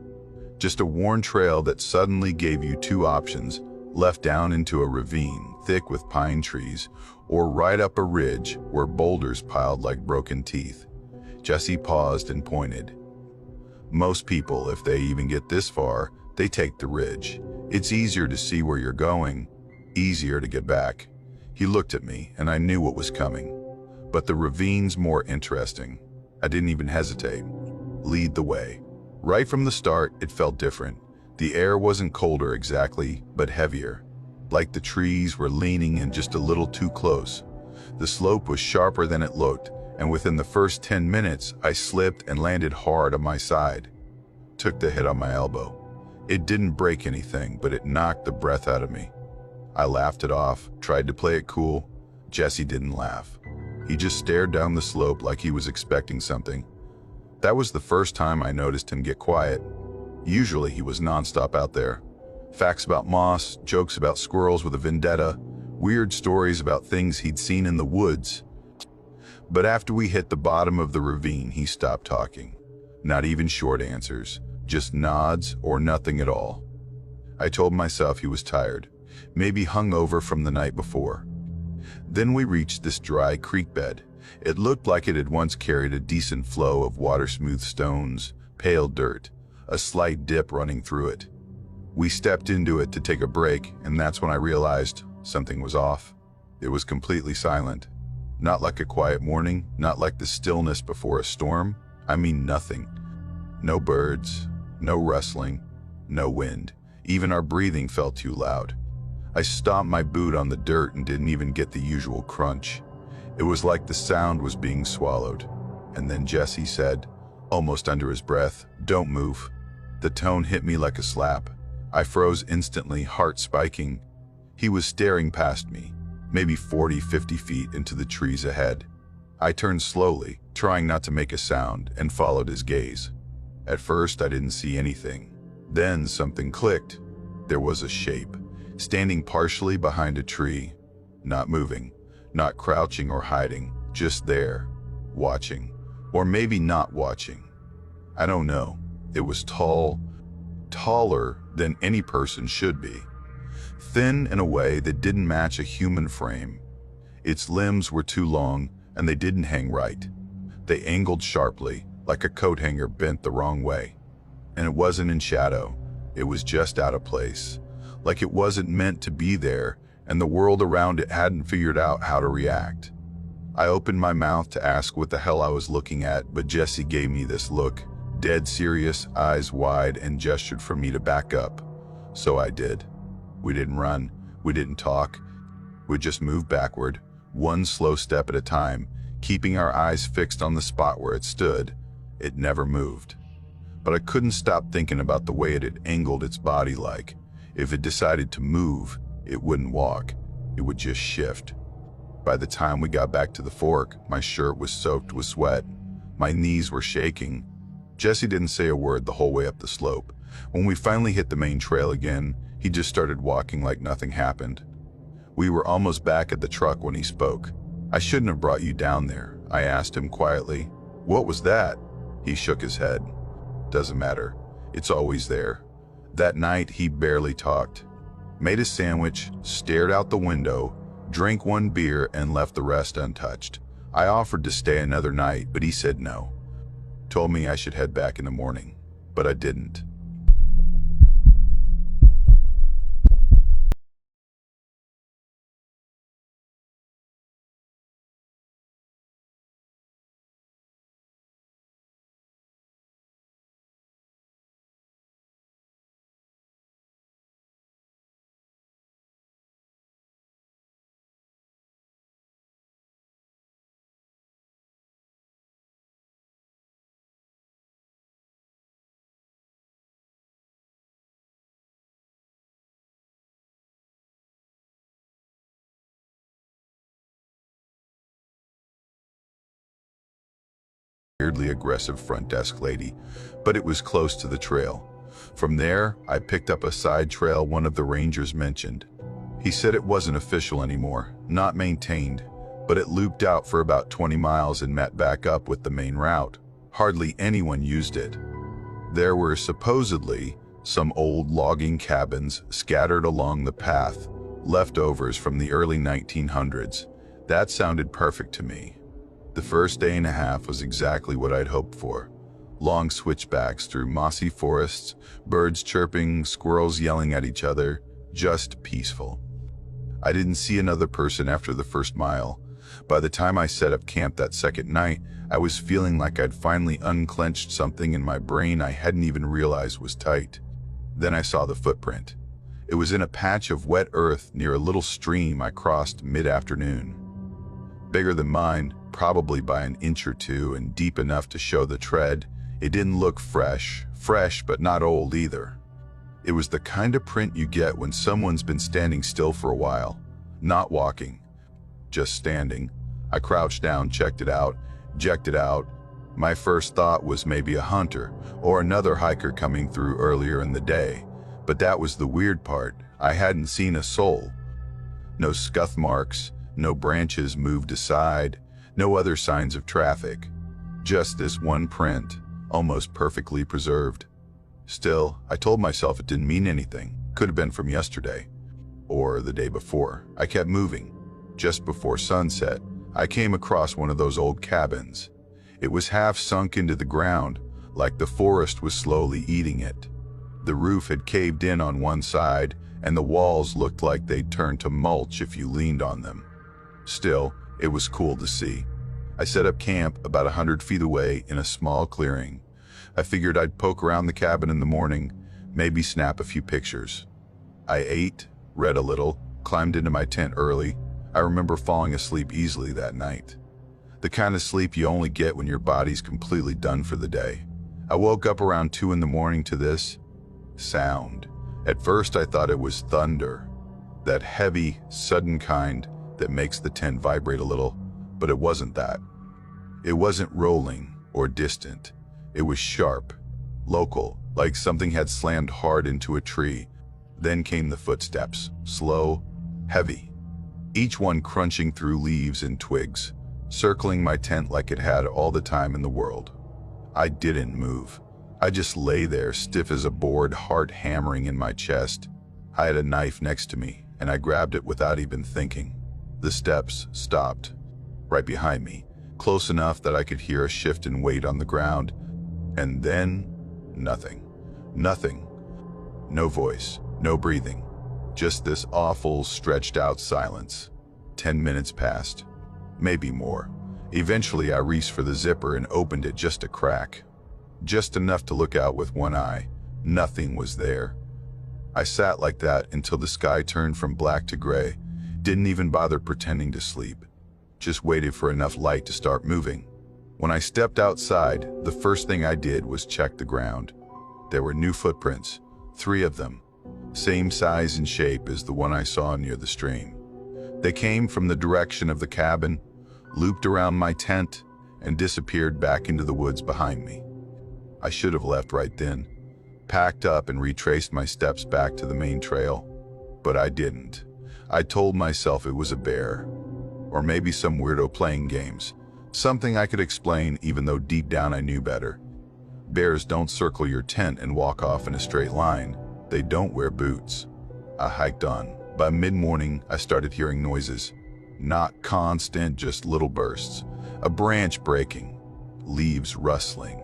Just a worn trail that suddenly gave you two options, left down into a ravine thick with pine trees, or right up a ridge where boulders piled like broken teeth. Jesse paused and pointed. Most people, if they even get this far, they take the ridge. It's easier to see where you're going, easier to get back. He looked at me, and I knew what was coming. But the ravine's more interesting. I didn't even hesitate. Lead the way. Right from the start, it felt different. The air wasn't colder exactly, but heavier. Like the trees were leaning in just a little too close. The slope was sharper than it looked, and within the first 10 minutes, I slipped and landed hard on my side. Took the hit on my elbow. It didn't break anything, but it knocked the breath out of me. I laughed it off, tried to play it cool. Jesse didn't laugh. He just stared down the slope like he was expecting something. That was the first time I noticed him get quiet. Usually he was nonstop out there. Facts about moss, jokes about squirrels with a vendetta, weird stories about things he'd seen in the woods. But after we hit the bottom of the ravine, he stopped talking. Not even short answers, just nods or nothing at all. I told myself he was tired, maybe hungover from the night before. Then we reached this dry creek bed. It looked like it had once carried a decent flow of water-smooth stones, pale dirt, a slight dip running through it. We stepped into it to take a break, and that's when I realized something was off. It was completely silent. Not like a quiet morning, not like the stillness before a storm. I mean nothing. No birds, no rustling, no wind. Even our breathing felt too loud. I stomped my boot on the dirt and didn't even get the usual crunch. It was like the sound was being swallowed. And then Jesse said, almost under his breath, "Don't move." The tone hit me like a slap. I froze instantly, heart spiking. He was staring past me, maybe 40, 50 feet into the trees ahead. I turned slowly, trying not to make a sound, and followed his gaze. At first, I didn't see anything. Then something clicked. There was a shape, standing partially behind a tree, not moving, not crouching or hiding, just there, watching, or maybe not watching. I don't know. It was tall, taller than any person should be, thin in a way that didn't match a human frame. Its limbs were too long, and they didn't hang right. They angled sharply, like a coat hanger bent the wrong way. And it wasn't in shadow. It was just out of place, like it wasn't meant to be there, and the world around it hadn't figured out how to react. I opened my mouth to ask what the hell I was looking at, but Jesse gave me this look, dead serious, eyes wide, and gestured for me to back up. So I did. We didn't run. We didn't talk. We just moved backward, one slow step at a time, keeping our eyes fixed on the spot where it stood. It never moved. But I couldn't stop thinking about the way it had angled its body like. If it decided to move, it wouldn't walk. It would just shift. By the time we got back to the fork, my shirt was soaked with sweat. My knees were shaking. Jesse didn't say a word the whole way up the slope. When we finally hit the main trail again, he just started walking like nothing happened. We were almost back at the truck when he spoke. "I shouldn't have brought you down there," I asked him quietly. "What was that?" He shook his head. "Doesn't matter. It's always there." That night, he barely talked. Made a sandwich, stared out the window, drank one beer, and left the rest untouched. I offered to stay another night, but he said no. Told me I should head back in the morning, but I didn't. Weirdly aggressive front desk lady, but it was close to the trail. From there, I picked up a side trail one of the rangers mentioned. He said it wasn't official anymore, not maintained, but it looped out for about 20 miles and met back up with the main route. Hardly anyone used it. There were supposedly some old logging cabins scattered along the path, leftovers from the early 1900s. That sounded perfect to me. The first day and a half was exactly what I'd hoped for. Long switchbacks through mossy forests, birds chirping, squirrels yelling at each other, just peaceful. I didn't see another person after the first mile. By the time I set up camp that second night, I was feeling like I'd finally unclenched something in my brain I hadn't even realized was tight. Then I saw the footprint. It was in a patch of wet earth near a little stream I crossed mid-afternoon. Bigger than mine, probably by an inch or two, and deep enough to show the tread. It didn't look fresh but not old either. It was the kind of print you get when someone's been standing still for a while, not walking, just standing. I crouched down, checked it out, My first thought was maybe a hunter or another hiker coming through earlier in the day, but that was the weird part. I hadn't seen a soul. No scuff marks, no branches moved aside, no other signs of traffic. Just this one print, almost perfectly preserved. Still, I told myself it didn't mean anything. Could have been from yesterday, or the day before. I kept moving. Just before sunset, I came across one of those old cabins. It was half sunk into the ground, like the forest was slowly eating it. The roof had caved in on one side, and the walls looked like they'd turned to mulch if you leaned on them. Still, it was cool to see. I set up camp about 100 feet away in a small clearing. I figured I'd poke around the cabin in the morning, maybe snap a few pictures. I ate, read a little, climbed into my tent early. I remember falling asleep easily that night. The kind of sleep you only get when your body's completely done for the day. I woke up around 2 in the morning to this sound. At first I thought it was thunder, that heavy, sudden kind that makes the tent vibrate a little, but it wasn't that. It wasn't rolling or distant. It was sharp, local, like something had slammed hard into a tree. Then came the footsteps, slow, heavy, each one crunching through leaves and twigs, circling my tent like it had all the time in the world. I didn't move. I just lay there, stiff as a board, heart hammering in my chest. I had a knife next to me, and I grabbed it without even thinking. The steps stopped, right behind me, close enough that I could hear a shift in weight on the ground. And then, nothing. Nothing. No voice, no breathing. Just this awful, stretched out silence. 10 minutes passed. Maybe more. Eventually I reached for the zipper and opened it just a crack. Just enough to look out with one eye. Nothing was there. I sat like that until the sky turned from black to gray. Didn't even bother pretending to sleep. Just waited for enough light to start moving. When I stepped outside, the first thing I did was check the ground. There were new footprints, 3 of them, same size and shape as the one I saw near the stream. They came from the direction of the cabin, looped around my tent, and disappeared back into the woods behind me. I should have left right then, packed up and retraced my steps back to the main trail, but I didn't. I told myself it was a bear, or maybe some weirdo playing games, something I could explain even though deep down I knew better. Bears don't circle your tent and walk off in a straight line. They don't wear boots. I hiked on. By mid-morning, I started hearing noises. Not constant, just little bursts. A branch breaking, leaves rustling,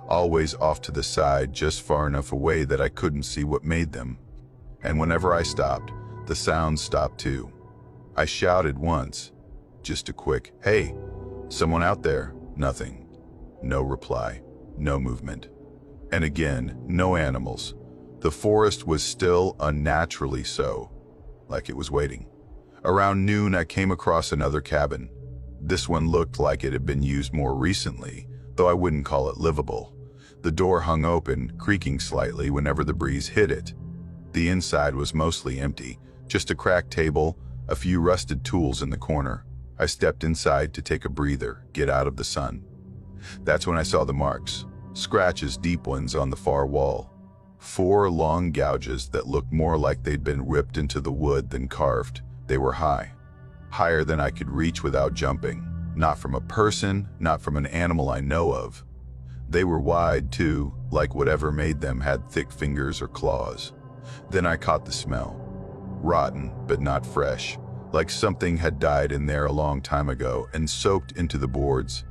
always off to the side, just far enough away that I couldn't see what made them. And whenever I stopped, the sounds stopped too. I shouted once, just a quick, "Hey, someone out there?" Nothing. No reply, no movement. And again, no animals. The forest was still unnaturally so, like it was waiting. Around noon, I came across another cabin. This one looked like it had been used more recently, though I wouldn't call it livable. The door hung open, creaking slightly whenever the breeze hit it. The inside was mostly empty, just a cracked table, a few rusted tools in the corner. I stepped inside to take a breather, get out of the sun. That's when I saw the marks, scratches, deep ones on the far wall. 4 long gouges that looked more like they'd been ripped into the wood than carved. They were high, higher than I could reach without jumping. Not from a person, not from an animal I know of. They were wide too, like whatever made them had thick fingers or claws. Then I caught the smell. Rotten, but not fresh, like something had died in there a long time ago and soaked into the boards.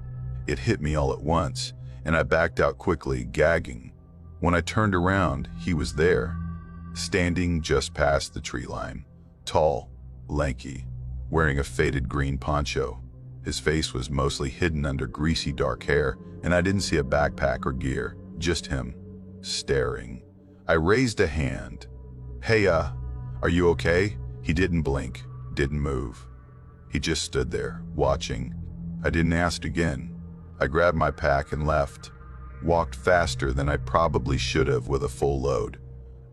It hit me all at once, and I backed out quickly, gagging. When I turned around, he was there, standing just past the tree line, tall, lanky, wearing a faded green poncho. His face was mostly hidden under greasy dark hair, and I didn't see a backpack or gear, just him, staring. I raised a hand. "Hey, are you okay?" He didn't blink, didn't move. He just stood there, watching. I didn't ask again. I grabbed my pack and left. Walked faster than I probably should have with a full load.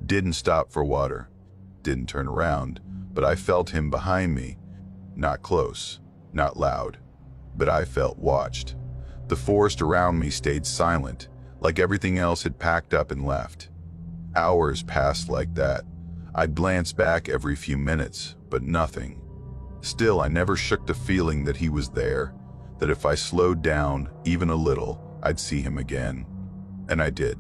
Didn't stop for water. Didn't turn around, but I felt him behind me. Not close, not loud, but I felt watched. The forest around me stayed silent, like everything else had packed up and left. Hours passed like that. I'd glance back every few minutes, but nothing. Still, I never shook the feeling that he was there, that if I slowed down even a little, I'd see him again. And I did.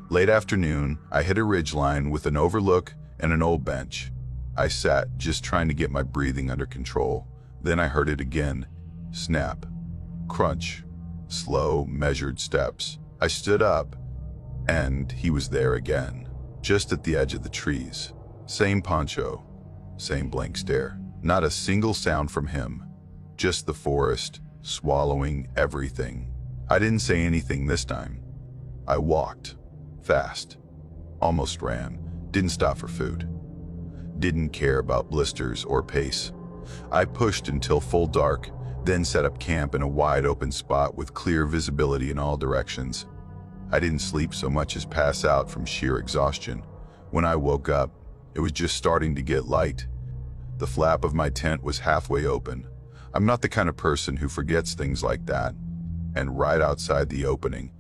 Late afternoon, I hit a ridgeline with an overlook and an old bench. I sat, just trying to get my breathing under control. Then I heard it again. Snap. Crunch. Slow, measured steps. I stood up, and he was there again, just at the edge of the trees. Same poncho, same blank stare. Not a single sound from him. Just the forest, swallowing everything. I didn't say anything this time. I walked, fast, almost ran, didn't stop for food. Didn't care about blisters or pace. I pushed until full dark, then set up camp in a wide open spot with clear visibility in all directions. I didn't sleep so much as pass out from sheer exhaustion. When I woke up, it was just starting to get light. The flap of my tent was halfway open. I'm not the kind of person who forgets things like that. And right outside the opening,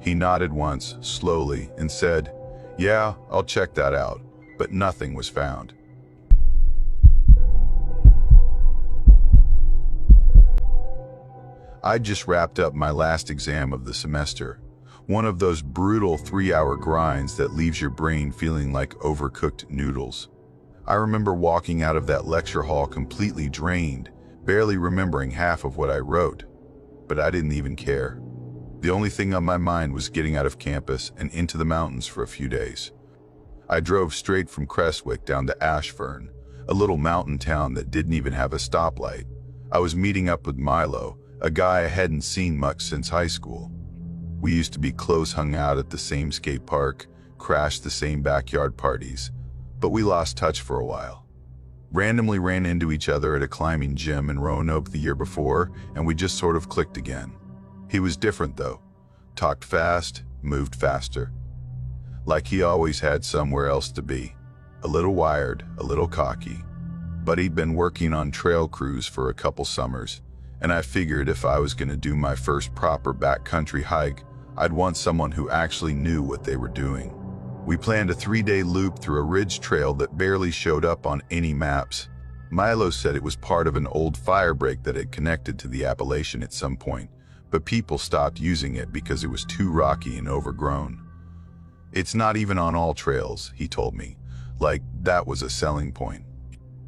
he nodded once, slowly, and said, "Yeah, I'll check that out," but nothing was found. I'd just wrapped up my last exam of the semester, one of those brutal 3-hour grinds that leaves your brain feeling like overcooked noodles. I remember walking out of that lecture hall completely drained, barely remembering half of what I wrote, but I didn't even care. The only thing on my mind was getting out of campus and into the mountains for a few days. I drove straight from Crestwick down to Ashfern, a little mountain town that didn't even have a stoplight. I was meeting up with Milo, a guy I hadn't seen much since high school. We used to be close, hung out at the same skate park, crashed the same backyard parties, but we lost touch for a while. Randomly ran into each other at a climbing gym in Roanoke the year before, and we just sort of clicked again. He was different though. Talked fast, moved faster. Like he always had somewhere else to be. A little wired, a little cocky. But he'd been working on trail crews for a couple summers, and I figured if I was going to do my first proper backcountry hike, I'd want someone who actually knew what they were doing. We planned a 3-day loop through a ridge trail that barely showed up on any maps. Milo said it was part of an old fire break that had connected to the Appalachian at some point, but people stopped using it because it was too rocky and overgrown. It's not even on all trails, he told me. Like, that was a selling point.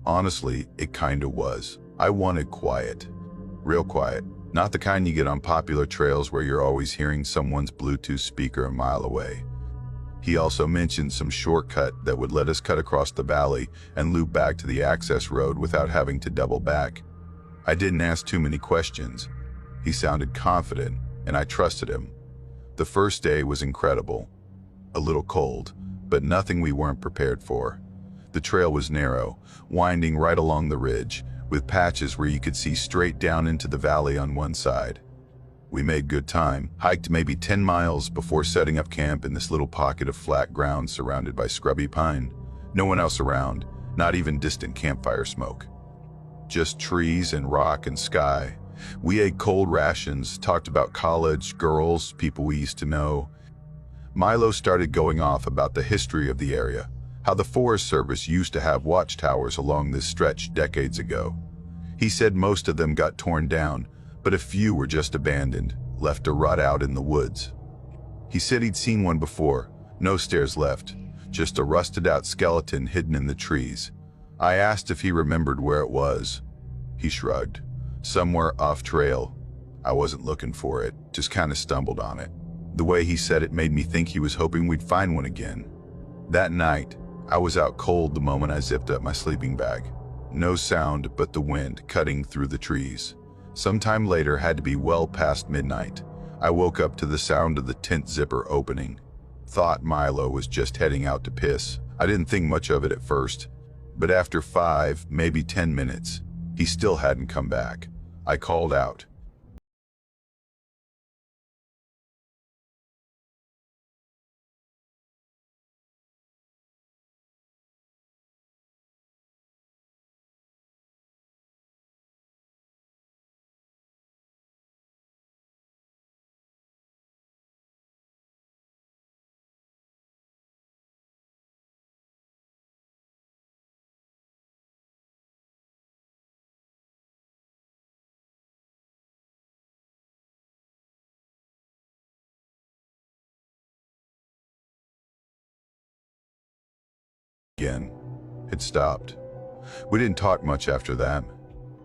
Honestly, it kinda was. I wanted quiet. Real quiet. Not the kind you get on popular trails where you're always hearing someone's Bluetooth speaker a mile away. He also mentioned some shortcut that would let us cut across the valley and loop back to the access road without having to double back. I didn't ask too many questions. He sounded confident, and I trusted him. The first day was incredible. A little cold, but nothing we weren't prepared for. The trail was narrow, winding right along the ridge, with patches where you could see straight down into the valley on one side. We made good time, hiked maybe 10 miles before setting up camp in this little pocket of flat ground surrounded by scrubby pine. No one else around, not even distant campfire smoke. Just trees and rock and sky. We ate cold rations, talked about college, girls, people we used to know. Milo started going off about the history of the area, how the Forest Service used to have watchtowers along this stretch decades ago. He said most of them got torn down, but a few were just abandoned, left to rot out in the woods. He said he'd seen one before, no stairs left, just a rusted-out skeleton hidden in the trees. I asked if he remembered where it was. He shrugged. Somewhere off-trail. I wasn't looking for it, just kind of stumbled on it. The way he said it made me think he was hoping we'd find one again. That night, I was out cold the moment I zipped up my sleeping bag. No sound but the wind cutting through the trees. Sometime later, had to be well past midnight. I woke up to the sound of the tent zipper opening. Thought Milo was just heading out to piss. I didn't think much of it at first, but after 5, maybe 10 minutes, he still hadn't come back. I called out. Again. It stopped. We didn't talk much after that.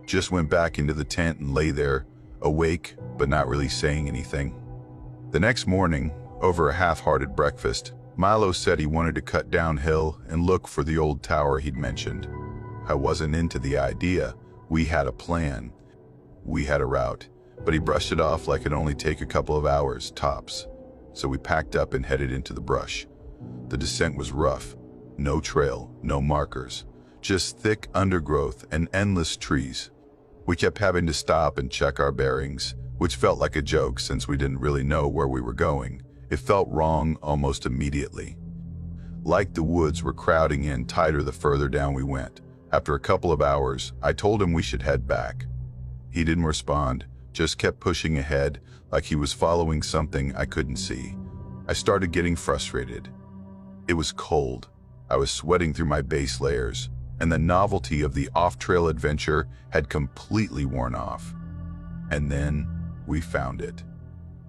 Just went back into the tent and lay there, awake but not really saying anything. The next morning, over a half-hearted breakfast, Milo said he wanted to cut downhill and look for the old tower he'd mentioned. I wasn't into the idea. We had a plan. We had a route, but he brushed it off like it'd only take a couple of hours, tops. So we packed up and headed into the brush. The descent was rough. No trail, no markers, just thick undergrowth and endless trees. We kept having to stop and check our bearings, which felt like a joke since we didn't really know where we were going. It felt wrong almost immediately. Like the woods were crowding in tighter the further down we went. After a couple of hours, I told him we should head back. He didn't respond, just kept pushing ahead like he was following something I couldn't see. I started getting frustrated. It was cold. I was sweating through my base layers, and the novelty of the off-trail adventure had completely worn off. And then we found it.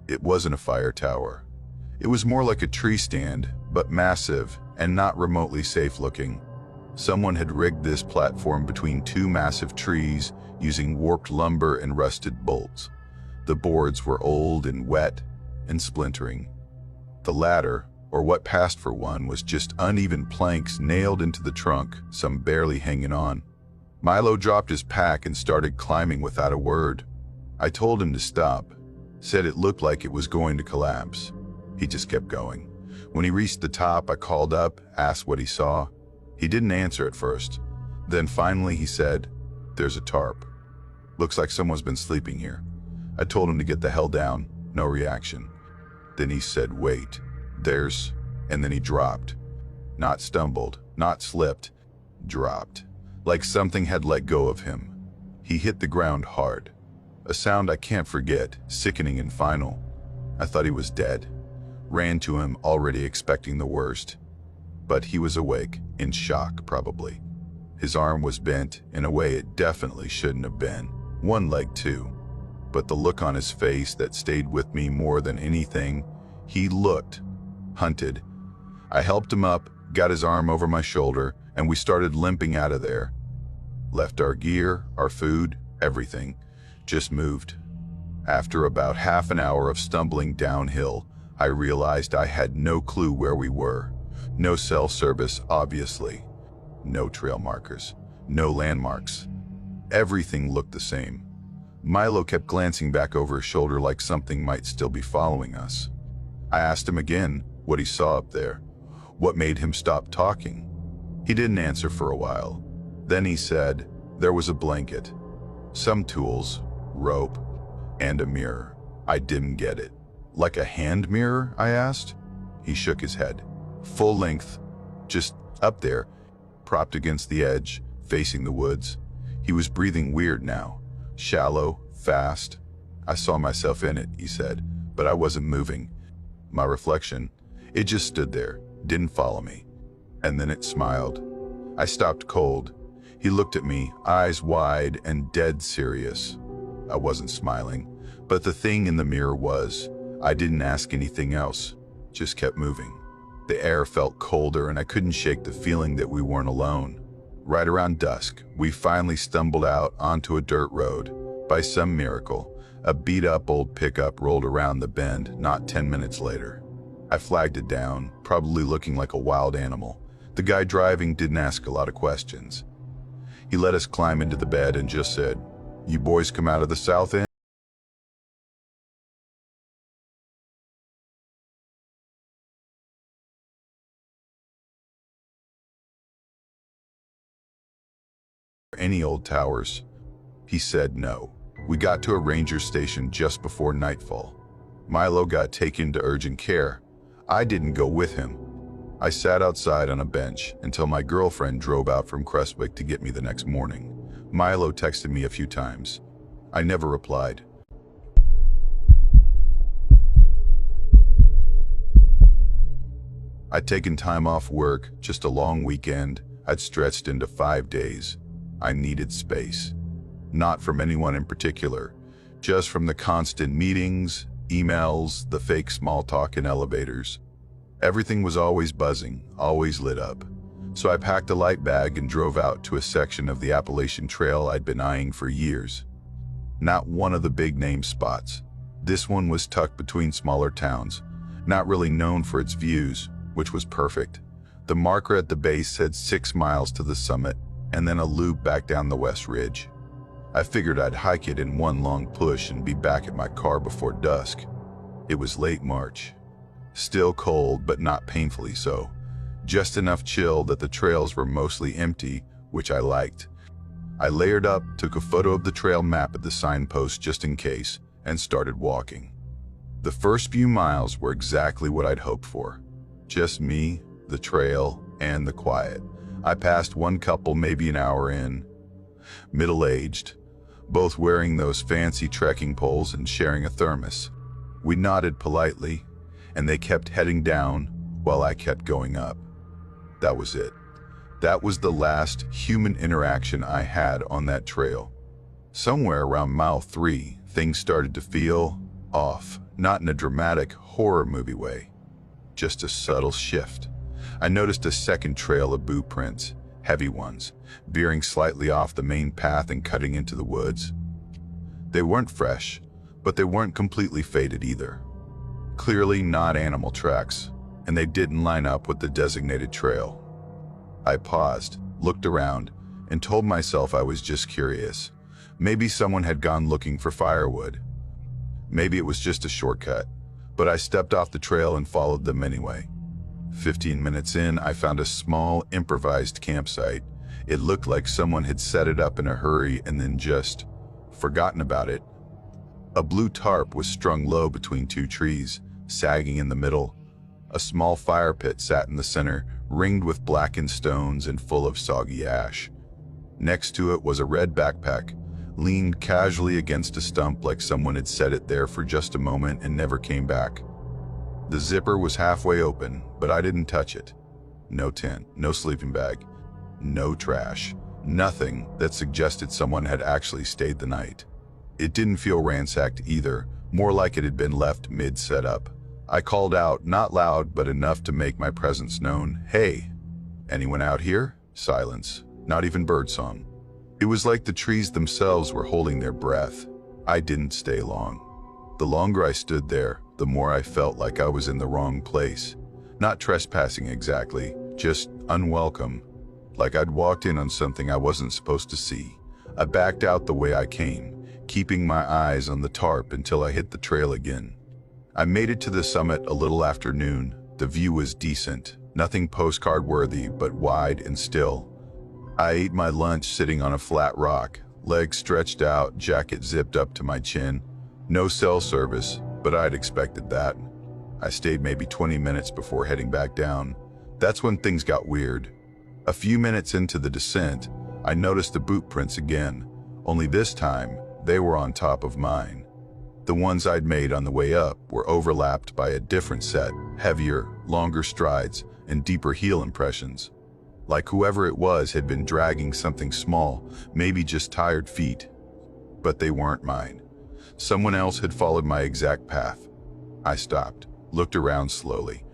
It wasn't a fire tower. It was more like a tree stand, but massive and not remotely safe-looking. Someone had rigged this platform between 2 massive trees using warped lumber and rusted bolts. The boards were old and wet, and splintering. The latter, or what passed for one, was just uneven planks nailed into the trunk, some barely hanging on. Milo dropped his pack and started climbing without a word. I told him to stop, said it looked like it was going to collapse. He just kept going. When he reached the top, I called up, asked what he saw. He didn't answer at first. Then finally he said, "There's a tarp. Looks like someone's been sleeping here." I told him to get the hell down. No reaction. Then he said, "Wait, and then he dropped. Not stumbled, not slipped, dropped. Like something had let go of him. He hit the ground hard. A sound I can't forget, sickening and final. I thought he was dead. Ran to him, already expecting the worst. But he was awake, in shock probably. His arm was bent in a way it definitely shouldn't have been. One leg too. But the look on his face that stayed with me more than anything, he looked hunted. I helped him up, got his arm over my shoulder, and we started limping out of there. Left our gear, our food, everything. Just moved. After about half an hour of stumbling downhill, I realized I had no clue where we were. No cell service, obviously. No trail markers. No landmarks. Everything looked the same. Milo kept glancing back over his shoulder like something might still be following us. I asked him again what he saw up there. What made him stop talking? He didn't answer for a while. Then he said there was a blanket, some tools, rope, and a mirror. I didn't get it. Like a hand mirror, I asked. He shook his head. Full length, just up there, propped against the edge, facing the woods. He was breathing weird now. Shallow, fast. I saw myself in it, he said, but I wasn't moving. My reflection, it just stood there, didn't follow me. And then it smiled. I stopped cold. He looked at me, eyes wide and dead serious. I wasn't smiling, but the thing in the mirror was. I didn't ask anything else, just kept moving. The air felt colder and I couldn't shake the feeling that we weren't alone. Right around dusk, we finally stumbled out onto a dirt road. By some miracle, a beat-up old pickup rolled around the bend not 10 minutes later. I flagged it down, probably looking like a wild animal. The guy driving didn't ask a lot of questions. He let us climb into the bed and just said, "You boys come out of the south end?" Any old towers? He said no. We got to a ranger station just before nightfall. Milo got taken to urgent care. I didn't go with him. I sat outside on a bench until my girlfriend drove out from Crestwick to get me the next morning. Milo texted me a few times. I never replied. I'd taken time off work, just a long weekend. I'd stretched into 5 days. I needed space. Not from anyone in particular, just from the constant meetings, emails, the fake small talk in elevators. Everything was always buzzing, always lit up. So I packed a light bag and drove out to a section of the Appalachian Trail I'd been eyeing for years. Not one of the big name spots. This one was tucked between smaller towns, not really known for its views, which was perfect. The marker at the base said 6 miles to the summit, and then a loop back down the west ridge. I figured I'd hike it in one long push and be back at my car before dusk. It was late March. Still cold, but not painfully so. Just enough chill that the trails were mostly empty, which I liked. I layered up, took a photo of the trail map at the signpost just in case, and started walking. The first few miles were exactly what I'd hoped for. Just me, the trail, and the quiet. I passed one couple maybe an hour in. Middle-aged, both wearing those fancy trekking poles and sharing a thermos. We nodded politely, and they kept heading down while I kept going up. That was it. That was the last human interaction I had on that trail. Somewhere around mile 3, things started to feel off, not in a dramatic horror movie way, just a subtle shift. I noticed a second trail of boot prints, heavy ones, veering slightly off the main path and cutting into the woods. They weren't fresh, but they weren't completely faded either. Clearly not animal tracks, and they didn't line up with the designated trail. I paused, looked around, and told myself I was just curious. Maybe someone had gone looking for firewood. Maybe it was just a shortcut, but I stepped off the trail and followed them anyway. 15 minutes in, I found a small, improvised campsite. It looked like someone had set it up in a hurry and then just forgotten about it. A blue tarp was strung low between two trees, sagging in the middle. A small fire pit sat in the center, ringed with blackened stones and full of soggy ash. Next to it was a red backpack, leaned casually against a stump like someone had set it there for just a moment and never came back. The zipper was halfway open, but I didn't touch it. No tent, no sleeping bag, no trash, nothing that suggested someone had actually stayed the night. It didn't feel ransacked either, more like it had been left mid-setup. I called out, not loud, but enough to make my presence known. "Hey, anyone out here?" Silence, not even birdsong. It was like the trees themselves were holding their breath. I didn't stay long. The longer I stood there, the more I felt like I was in the wrong place. Not trespassing exactly, just unwelcome. Like I'd walked in on something I wasn't supposed to see. I backed out the way I came, keeping my eyes on the tarp until I hit the trail again. I made it to the summit a little after noon. The view was decent, nothing postcard worthy, but wide and still. I ate my lunch sitting on a flat rock, legs stretched out, jacket zipped up to my chin. No cell service, but I'd expected that. I stayed maybe 20 minutes before heading back down. That's when things got weird. A few minutes into the descent, I noticed the boot prints again, only this time they were on top of mine. The ones I'd made on the way up were overlapped by a different set, heavier, longer strides, and deeper heel impressions. Like whoever it was had been dragging something small, maybe just tired feet. But they weren't mine. Someone else had followed my exact path. I stopped, looked around slowly.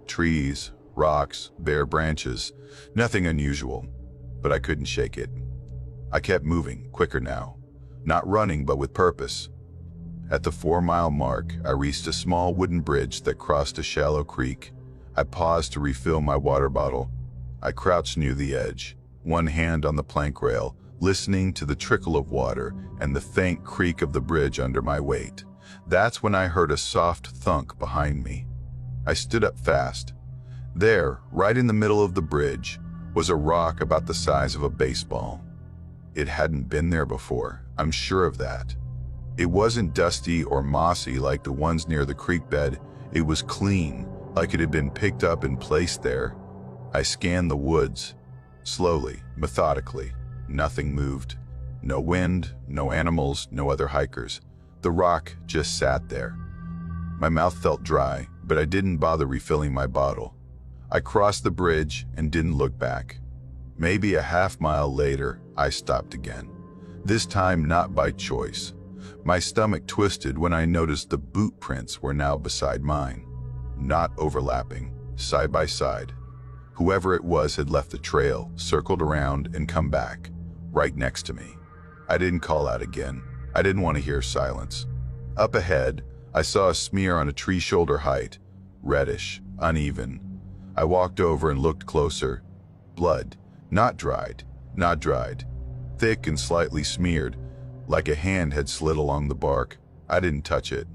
Trees, rocks, bare branches, nothing unusual, but I couldn't shake it. I kept moving, quicker now. Not running, but with purpose. At the 4-mile mark, I reached a small wooden bridge that crossed a shallow creek. I paused to refill my water bottle. I crouched near the edge, one hand on the plank rail, listening to the trickle of water and the faint creak of the bridge under my weight. That's when I heard a soft thunk behind me. I stood up fast. There, right in the middle of the bridge, was a rock about the size of a baseball. It hadn't been there before, I'm sure of that. It wasn't dusty or mossy like the ones near the creek bed. It was clean, like it had been picked up and placed there. I scanned the woods, slowly, methodically. Nothing moved. No wind, no animals, no other hikers. The rock just sat there. My mouth felt dry, but I didn't bother refilling my bottle. I crossed the bridge and didn't look back. Maybe a half-mile later, I stopped again. This time not by choice. My stomach twisted when I noticed the boot prints were now beside mine. Not overlapping, side by side. Whoever it was had left the trail, circled around, and come back, right next to me. I didn't call out again. I didn't want to hear silence. Up ahead, I saw a smear on a tree shoulder height, reddish, uneven. I walked over and looked closer. Blood, not dried, thick and slightly smeared, like a hand had slid along the bark. I didn't touch it.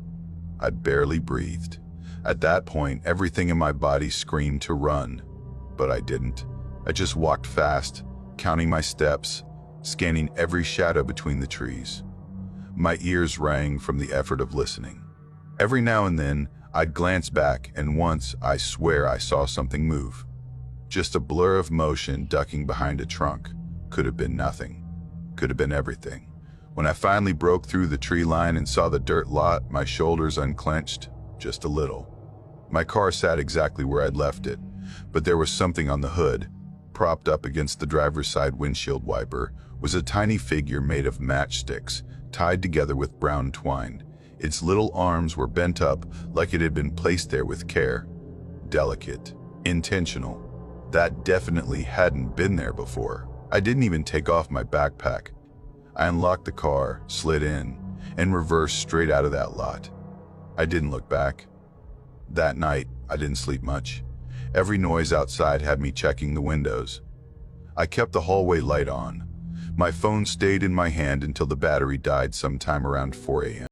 I'd barely breathed. At that point, everything in my body screamed to run. But I didn't. I just walked fast, counting my steps, scanning every shadow between the trees. My ears rang from the effort of listening. Every now and then, I'd glance back, and once, I swear I saw something move. Just a blur of motion ducking behind a trunk. Could have been nothing. Could have been everything. When I finally broke through the tree line and saw the dirt lot, my shoulders unclenched, just a little. My car sat exactly where I'd left it, but there was something on the hood. Propped up against the driver's side windshield wiper was a tiny figure made of matchsticks, tied together with brown twine. Its little arms were bent up like it had been placed there with care. Delicate, intentional. That definitely hadn't been there before. I didn't even take off my backpack. I unlocked the car, slid in, and reversed straight out of that lot. I didn't look back. That night, I didn't sleep much. Every noise outside had me checking the windows. I kept the hallway light on. My phone stayed in my hand until the battery died sometime around 4 a.m.